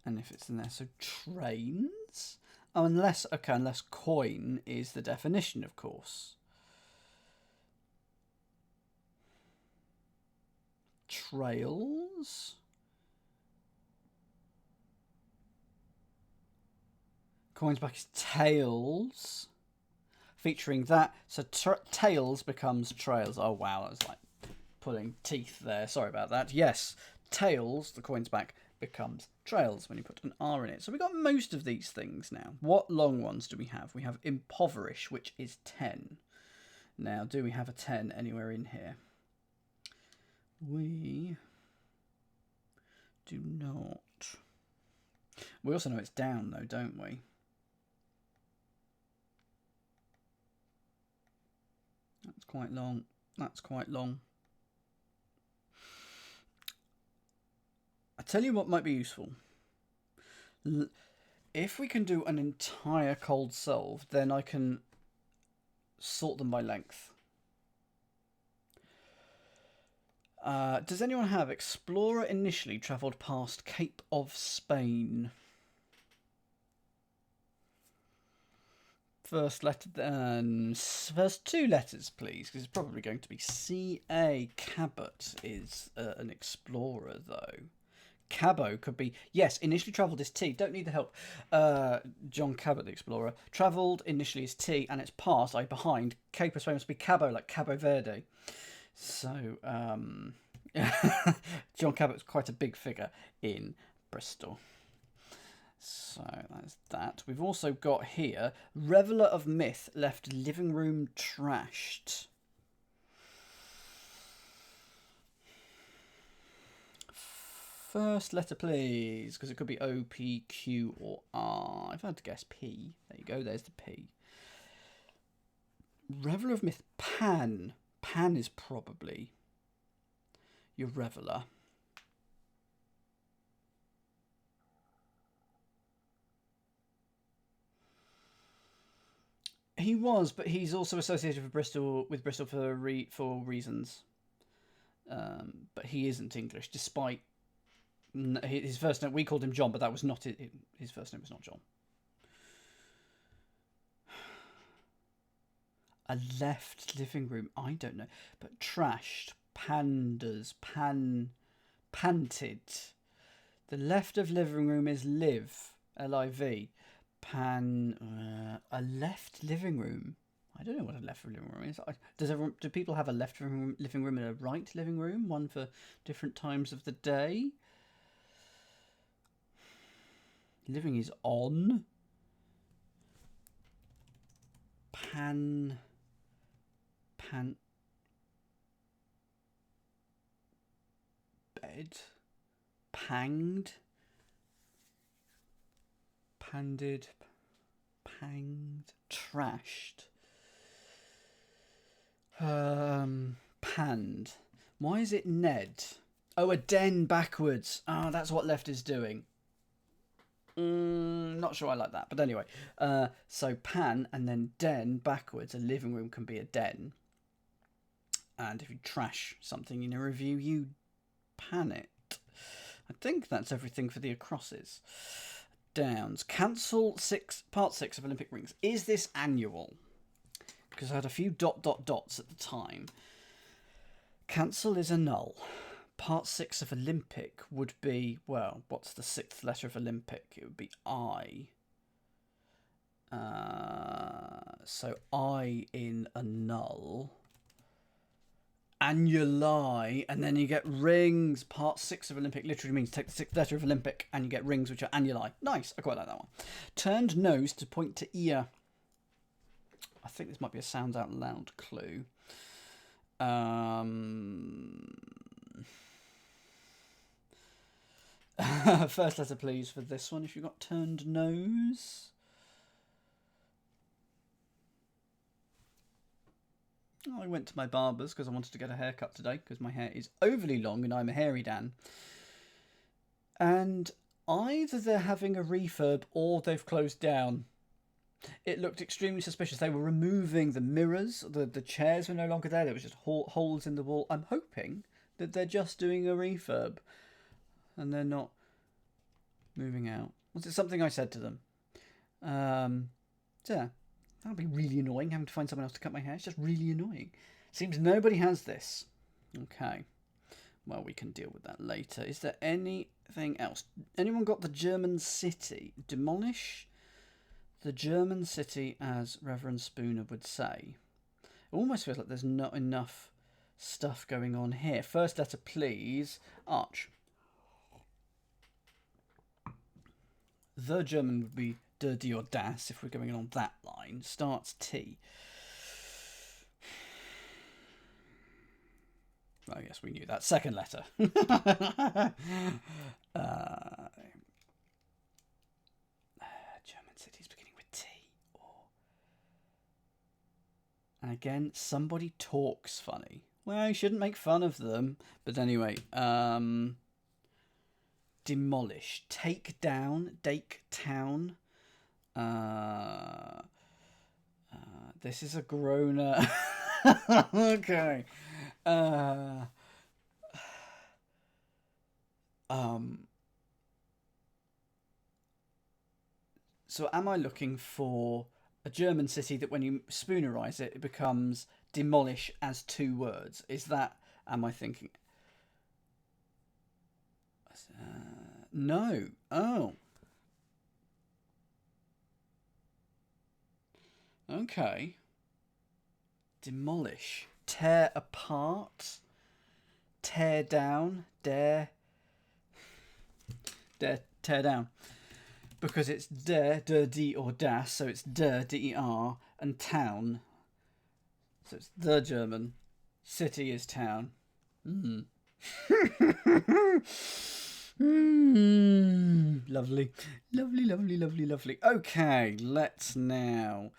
And if it's in there, so trains? Oh, unless coin is the definition, of course. Trails? Coins back is tails. Featuring that, so tails becomes trails. Oh wow, that's like pulling teeth there. Sorry about that. Yes, tails, the coins back, becomes trails when you put an R in it. So we got most of these things now. What long ones do we have? We have impoverish, which is 10. Now, do we have a 10 anywhere in here? We do not. We also know it's down though, don't we? That's quite long. That's quite long. I tell you what might be useful. If we can do an entire cold solve, then I can sort them by length. Does anyone have explorer initially travelled past Cape of Spain? First letter, then first two letters, please, because it's probably going to be C.A. Cabot is an explorer, though. Cabo could be, yes, initially travelled is T. Don't need the help. John Cabot, the explorer. Travelled initially is T, and it's past, behind. Cape of Spain must be Cabo, like Cabo Verde. So, John Cabot's quite a big figure in Bristol. So that's that. We've also got here, Reveller of Myth left living room trashed. First letter, please, because it could be O, P, Q, or R. If I had to guess P, there you go, there's the P. Reveller of Myth, Pan. Pan is probably your Reveller. He was, but he's also associated with Bristol for reasons. But he isn't English, despite his first name. We called him John, but that was not his first name. Was not John. A left living room. I don't know, but trashed. Pandas. Panted. The left of living room is live. L-I-V. A left living room. I don't know what a left living room is. Do people have a left living room and a right living room? One for different times of the day? Living is on. Bed. Panged. Panded. Panged. Trashed. Panned. Why is it Ned? Oh, a den backwards. Oh, that's what left is doing. Not sure I like that, but anyway. So pan and then den backwards. A living room can be a den. And if you trash something in a review, you pan it. I think that's everything for the acrosses. Downs. Cancel part 6 of Olympic rings. Is this annual? because I had a few ... dots at the time. Cancel is a null. Part 6 of Olympic would be, well, what's the 6th letter of Olympic? It would be I. So I in a null. Annuli, and then you get rings. Part 6 of Olympic literally means take the 6th letter of Olympic and you get rings, which are annuli. Nice, I quite like that one. Turned nose to point to ear. I think this might be a sounds out loud clue. First letter, please, for this one. If you've got turned nose. Oh, I went to my barber's because I wanted to get a haircut today because my hair is overly long and I'm a hairy Dan. And either they're having a refurb or they've closed down. It looked extremely suspicious. They were removing the mirrors. The chairs were no longer there. There was just holes in the wall. I'm hoping that they're just doing a refurb and they're not moving out. Was it something I said to them? Yeah, that'll be really annoying, having to find someone else to cut my hair. It's just really annoying. Seems nobody has this. Okay. Well, we can deal with that later. Is there anything else? Anyone got the German city? Demolish the German city, as Reverend Spooner would say. It almost feels like there's not enough stuff going on here. First letter, please. Arch. The German would be der, die, or das if we're going along that line. Starts T. Oh, yes, we knew that. Second letter. German cities beginning with T. And again, somebody talks funny. Well, you shouldn't make fun of them. But anyway, demolish. Take down. Dake town. This is a groaner. Okay. So am I looking for a German city that when you spoonerize it, it becomes demolish as 2 words? Is that, am I thinking? No. Oh. Okay. Demolish. Tear apart. Tear down. Tear down. Because it's der, die, or das, so it's der, der, and town. So it's the German. City is town. Lovely. Lovely, lovely, lovely, lovely. Okay, let's now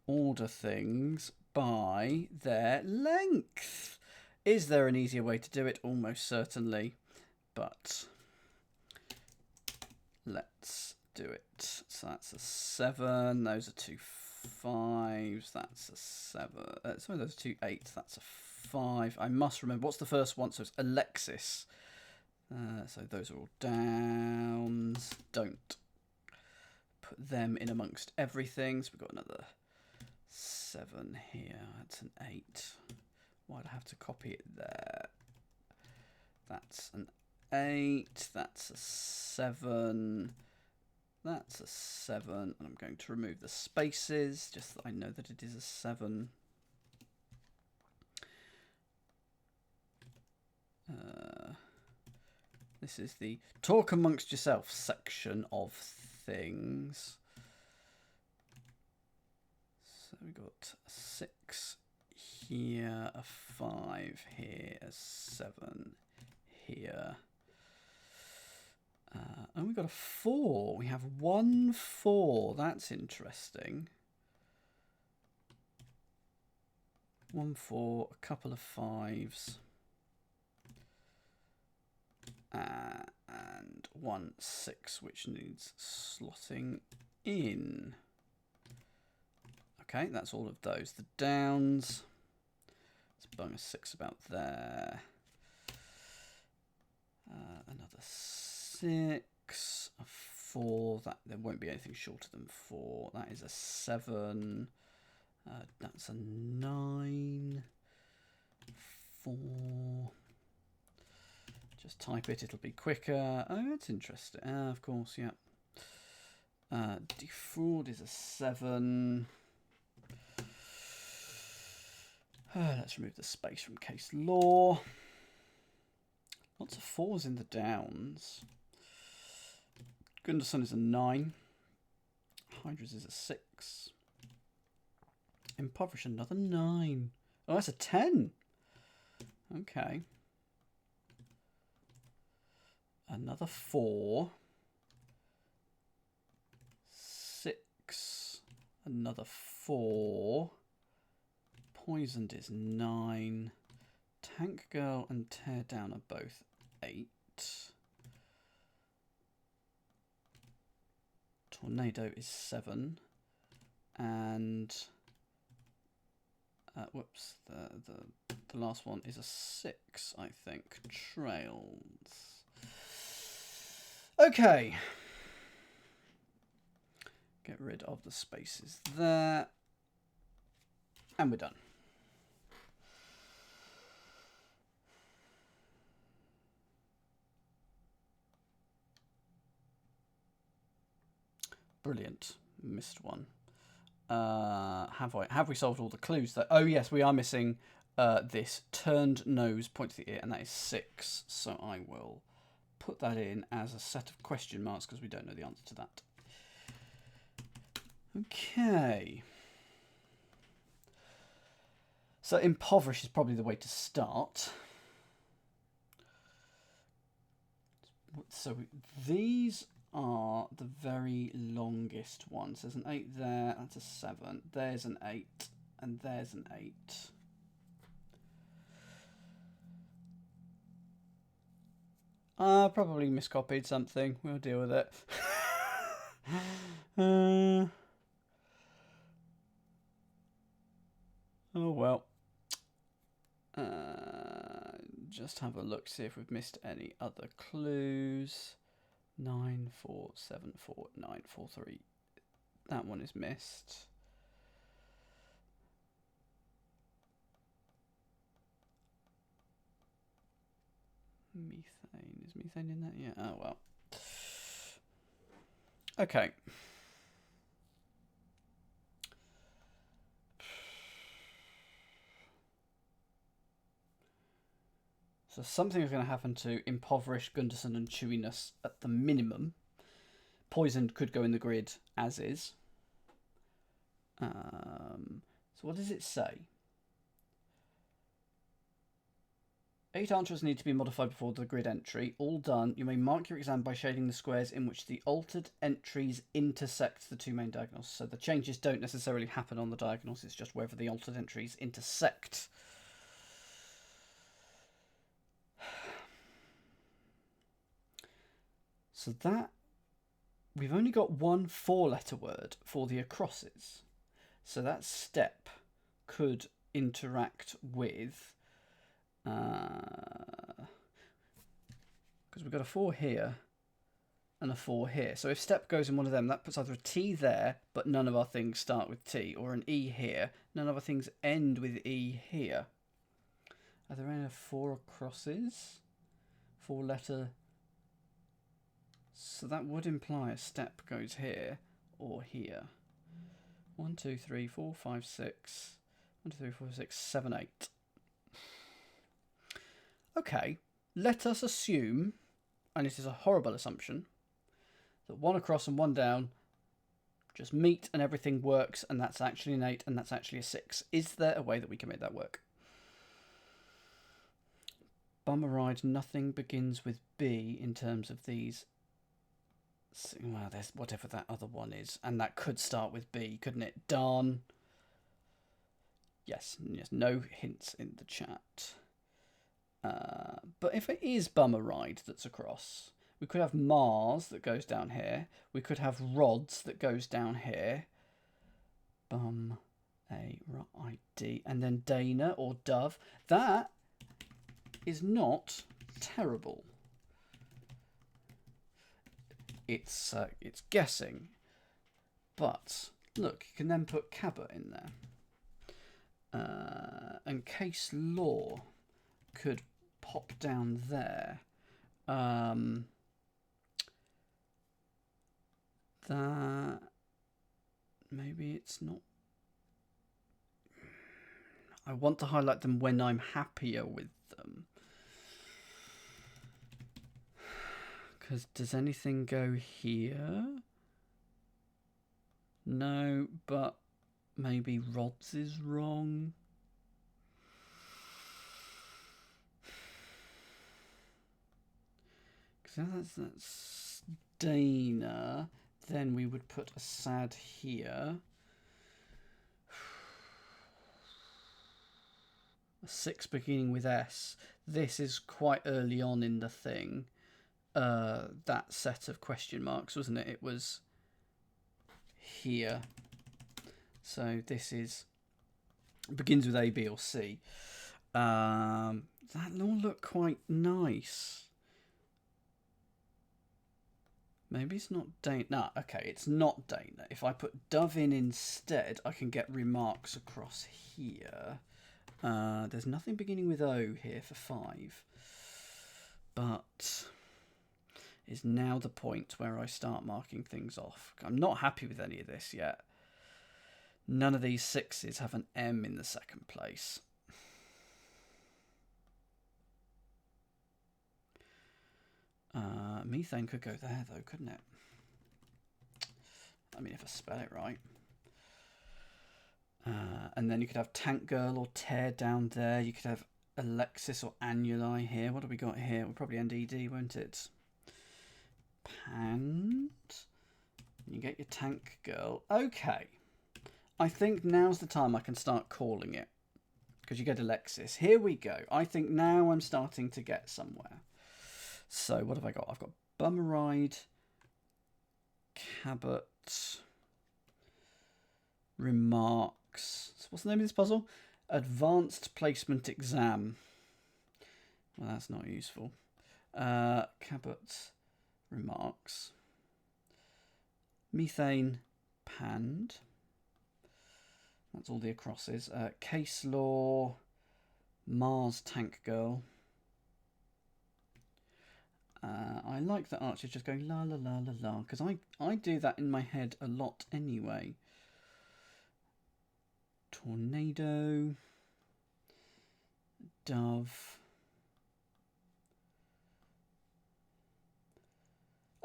order things by their length. Is there an easier way to do it? Almost certainly. But let's do it. So that's a 7. Those are 2 5s. That's a 7. Some of those are 2 8s. That's a 5. I must remember. What's the first one? So it's Alexis. So those are all downs. Don't put them in amongst everything. So we've got another 7 here. That's an 8. Why'd I have to copy it there? That's an 8. That's a 7. That's a 7. And I'm going to remove the spaces just so I know that it is a 7. This is the talk amongst yourself section of things. So we got a 6 here, a 5 here, a 7 here. And we got a 4. We have 1 4. That's interesting. 1 4, a couple of 5s. And 1 6, which needs slotting in. Okay, that's all of those. The downs. Let's bung a 6 about there. Another 6, a 4. That there won't be anything shorter than 4. That is a 7. That's a 9. 4. Just type it, it'll be quicker. Oh, that's interesting. Of course, yeah. Defraud is a 7. Let's remove the space from case law. Lots of 4s in the downs. Gunderson is a 9. Hydras is a 6. Impoverish, another 9. Oh, that's a 10. Okay. Another 4. 6. Another 4. Poisoned is 9. Tank Girl and Tear Down are both 8. Tornado is 7. And whoops, the last one is a 6, I think. Trails. Okay. Get rid of the spaces there. And we're done. Brilliant. Missed one. Have we solved all the clues? That oh yes, we are missing this turned nose point to the ear, and that is 6. So I will put that in as a set of question marks because we don't know the answer to that. Okay. So impoverish is probably the way to start. So these are the very longest ones. There's an 8 there, that's a 7. There's an 8, and there's an 8. Probably miscopied something. We'll deal with it. Oh well. Just have a look, see if we've missed any other clues. 9, 4, 7, 4, 9, 4, 3. That one is missed. Methane. Is methane in that? Yeah. Oh well. Okay. So something is going to happen to impoverish, Gunderson, and chewiness at the minimum. Poisoned could go in the grid as is. So what does it say? 8 answers need to be modified before the grid entry. All done. You may mark your exam by shading the squares in which the altered entries intersect the two main diagonals. So the changes don't necessarily happen on the diagonals. It's just wherever the altered entries intersect. So that, we've only got one 4-letter word for the acrosses. So that step could interact with, because we've got a 4 here and a 4 here. So if step goes in one of them, that puts either a T there, but none of our things start with T, or an E here. None of our things end with E here. Are there any 4 acrosses? 4-letter. So that would imply a step goes here or here. 1, 2, 3, 4, 5, 6. 1, 2, 3, 4, 6, 7, 8. Okay, let us assume, and it is a horrible assumption, that 1 across and 1 down just meet and everything works, and that's actually an 8 and that's actually a 6. Is there a way that we can make that work? Bummer ride, nothing begins with B in terms of these. Well, there's whatever that other one is, and that could start with B, couldn't it? Darn. Yes, no hints in the chat. But if it is Bummer Ride that's across, we could have Mars that goes down here. We could have Rods that goes down here. Bum, A-R-I-D, and then Dana or Dove. That is not terrible. it's guessing. But look, you can then put Cabot in there. And case law could pop down there. That maybe it's not. I want to highlight them when I'm happier with them. Because does anything go here? No, but maybe Rods is wrong. Because that's Dana. Then we would put a sad here. A 6 beginning with S. This is quite early on in the thing. That set of question marks, wasn't it? It was here. So this is begins with A, B, or C. That all look quite nice. Maybe it's not Dana. No, okay, it's not Dana. If I put Dove in instead, I can get remarks across here. There's nothing beginning with O here for 5. But is now the point where I start marking things off. I'm not happy with any of this yet. None of these 6s have an M in the second place. Methane could go there though, couldn't it? I mean, if I spell it right. And then you could have Tank Girl or Tear down there. You could have Alexis or Annuli here. What have we got here? We'll probably end ED, won't it? Panned. You get your Tank Girl. Okay. I think now's the time I can start calling it. Because you get Alexis. Here we go. I think now I'm starting to get somewhere. So what have I got? I've got Bummeride, Cabot, Remarks. So what's the name of this puzzle? Advanced Placement Exam. Well, that's not useful. Cabot, Remarks. Methane, Panned. That's all the acrosses. Case Law, Mars Tank Girl. I like that Archer's just going la la la la la, because I do that in my head a lot anyway. Tornado, Dove.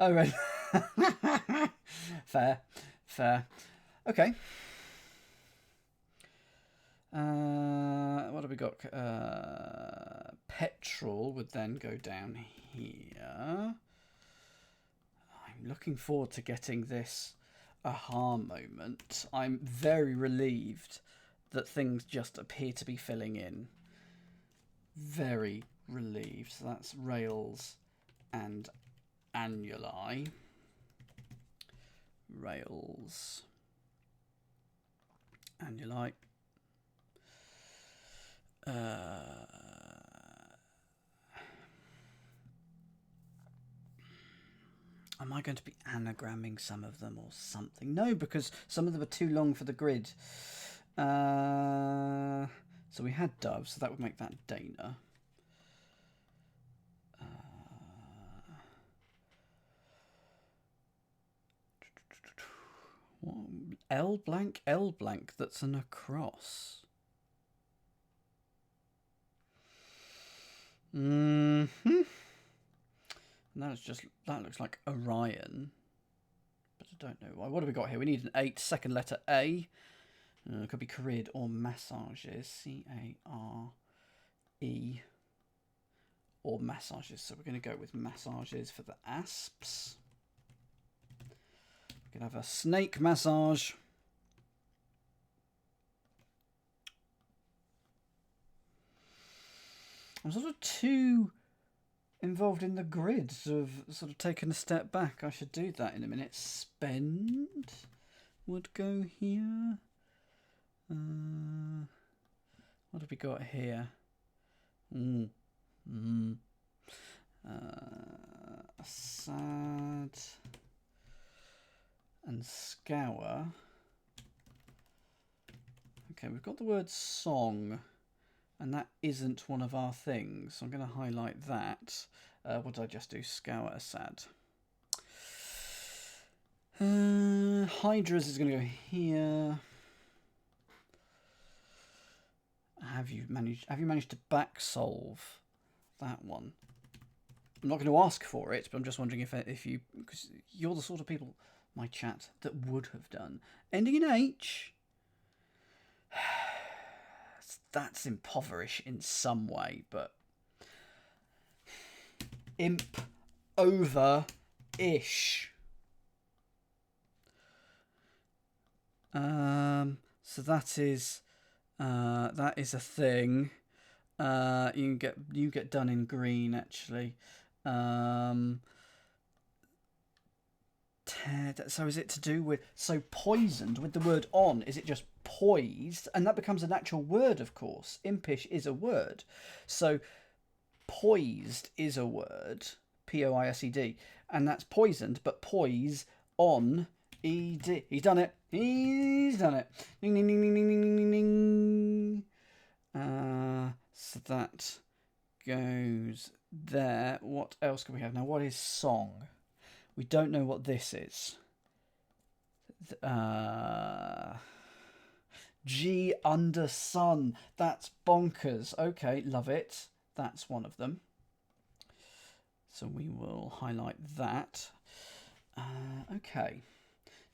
Oh, right. Fair, fair. Okay. What have we got? Petrol would then go down here. I'm looking forward to getting this aha moment. I'm very relieved that things just appear to be filling in. Very relieved. So that's Rails and Annuli. Rails. Annuli. Am I going to be anagramming some of them or something? No, because some of them are too long for the grid. So we had Dove, so that would make that Dana. L blank, that's an across. And that looks like Orion, but I don't know why. What have we got here? We need an 8, second letter A. It could be careered or massages. C-A-R-E or massages. So we're going to go with massages for the asps. We can have a snake massage. I'm sort of too involved in the grid, sort of taken a step back. I should do that in a minute. Spend would go here. What have we got here? Sad. and scour. Okay, we've got the word song, and that isn't one of our things. So I'm going to highlight that. What did I just do? Scour Assad. Hydras is going to go here. Have you managed to back solve that one? I'm not going to ask for it, but I'm just wondering if you, because you're the sort of people, my chat, that would have done. Ending in H. That's impoverish in some way, but imp over ish. So that is a thing. You get done in green actually. So is it to do with poisoned with the word on? Is it just poised? And that becomes an actual word, of course. Impish is a word. So poised is a word. Poised. And that's poisoned, but poise on ed. He's done it. He's done it. Ding ding ding ding ding ding ding ding. So that goes there. What else can we have now? What is song? We don't know what this is. G under sun. That's bonkers. Okay, love it. That's one of them. So we will highlight that. Okay.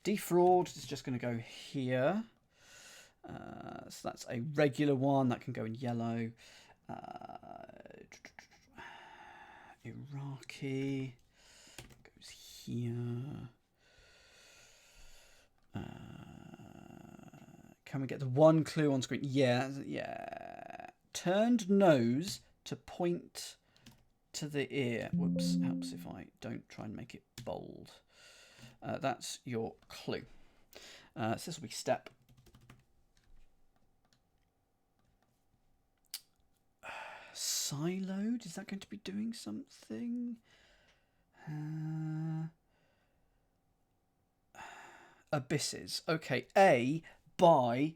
Defraud is just going to go here. So that's a regular one. That can go in yellow. Iraqi goes here. Can we get the one clue on screen? Yeah. Turned nose to point to the ear. Whoops, helps if I don't try and make it bold. That's your clue. So this will be step. Siloed? Is that going to be doing something? Abysses. Okay. A by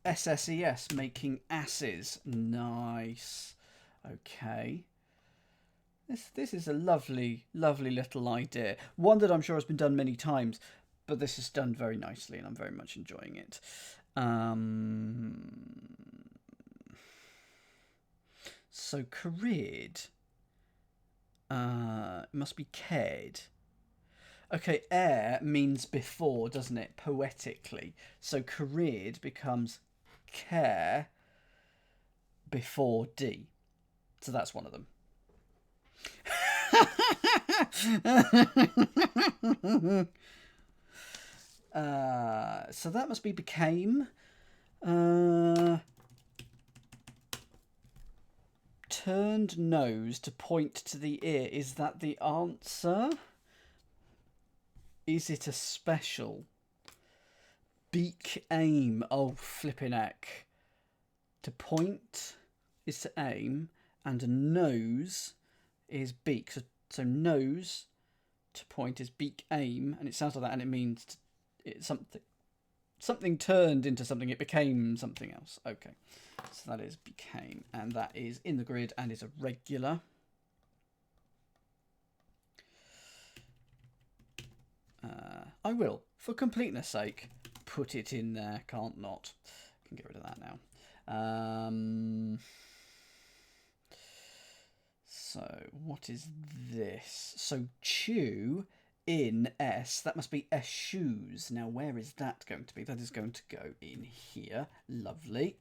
SSES, making asses. Nice. Okay. This is a lovely, lovely little idea. One that I'm sure has been done many times, but this is done very nicely, and I'm very much enjoying it. So careered. Must be cared. Okay, air means before, doesn't it? Poetically. So careered becomes care before D. So that's one of them. So that must be became. Turned nose to point to the ear. Is that the answer? Is it a special? Beak aim. Oh, flipping heck. To point is to aim, and a nose is beak. So nose to point is beak aim, and it sounds like that, and it means it's something turned into something. It became something else. Okay, so that is became, and that is in the grid and is a regular. I will, for completeness sake, put it in there. Can't not. Can get rid of that now. So what is this? So chew in S. That must be S shoes. Now where is that going to be? That is going to go in here. Lovely.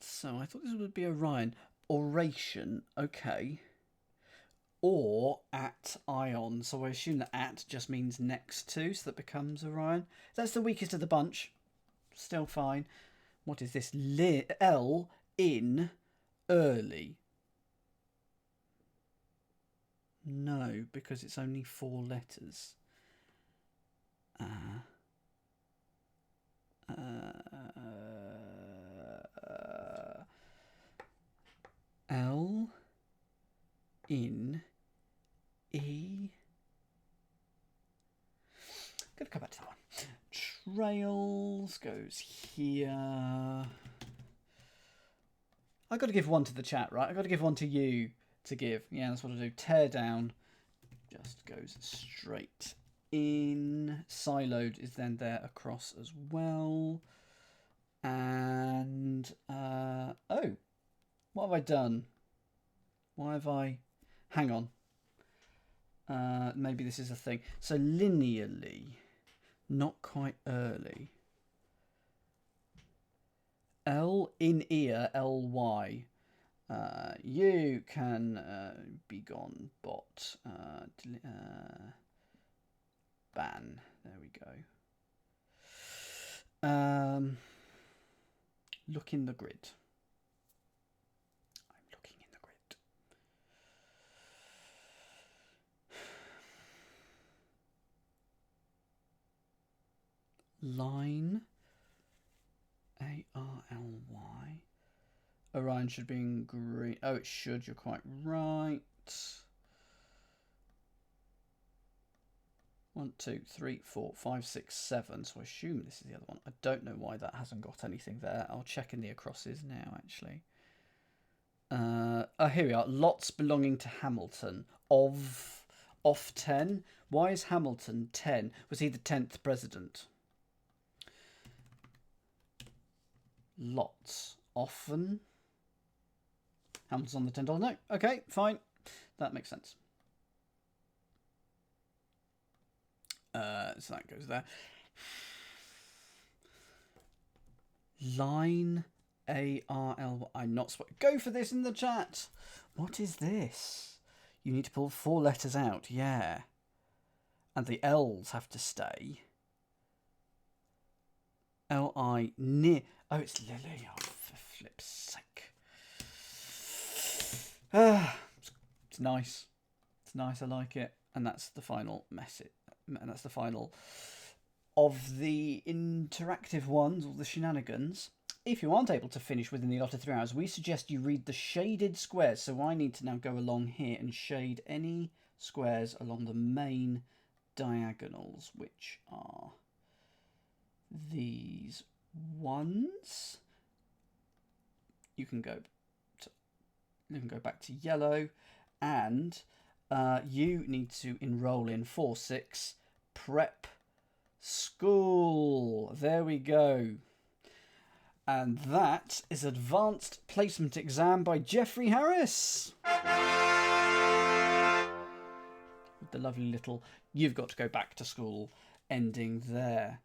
So I thought this would be Orion. Oration. Okay. Or at ion. So I assume that at just means next to, so that becomes Orion. That's the weakest of the bunch. Still fine. What is this? L in early. No, because it's only 4 letters. in E. Gonna come back to that one. Trails goes here. I got to give one to the chat, right? I got to give one to you to give. Yeah, that's what I do. Tear down just goes straight in. Siloed is then there across as well. And oh, what have I done? Why have I? Hang on. Maybe this is a thing. So linearly, not quite early. L in ear, ly. You can be gone, bot. Ban. There we go. Look in the grid. I'm looking in the grid. Line. ARLY. Orion should be in green. Oh, it should. You're quite right. 1, 2, 3, 4, 5, 6, 7. So I assume this is the other one. I don't know why that hasn't got anything there. I'll check in the acrosses now, actually. Oh, here we are. Lots belonging to Hamilton. Off 10. Why is Hamilton 10? Was he the 10th president? Lots. Often. Hamilton's on the $10 note. Okay, fine. That makes sense. So that goes there. Line ARL. I'm not supposed to go for this in the chat. What is this? You need to pull 4 letters out. Yeah. And the L's have to stay. L-I near. Oh, it's Lily. Oh, for flip's sake. It's nice. It's nice. I like it. And that's the final message. And that's the final of the interactive ones, or the shenanigans. If you aren't able to finish within the allotted 3 hours, we suggest you read the shaded squares. So I need to now go along here and shade any squares along the main diagonals, which are these ones. You can go back to yellow, and you need to enroll in 4-6 prep school. There we go. And that is Advanced Placement Exam by Jeffrey Harris. With the lovely little "you've got to go back to school" ending there.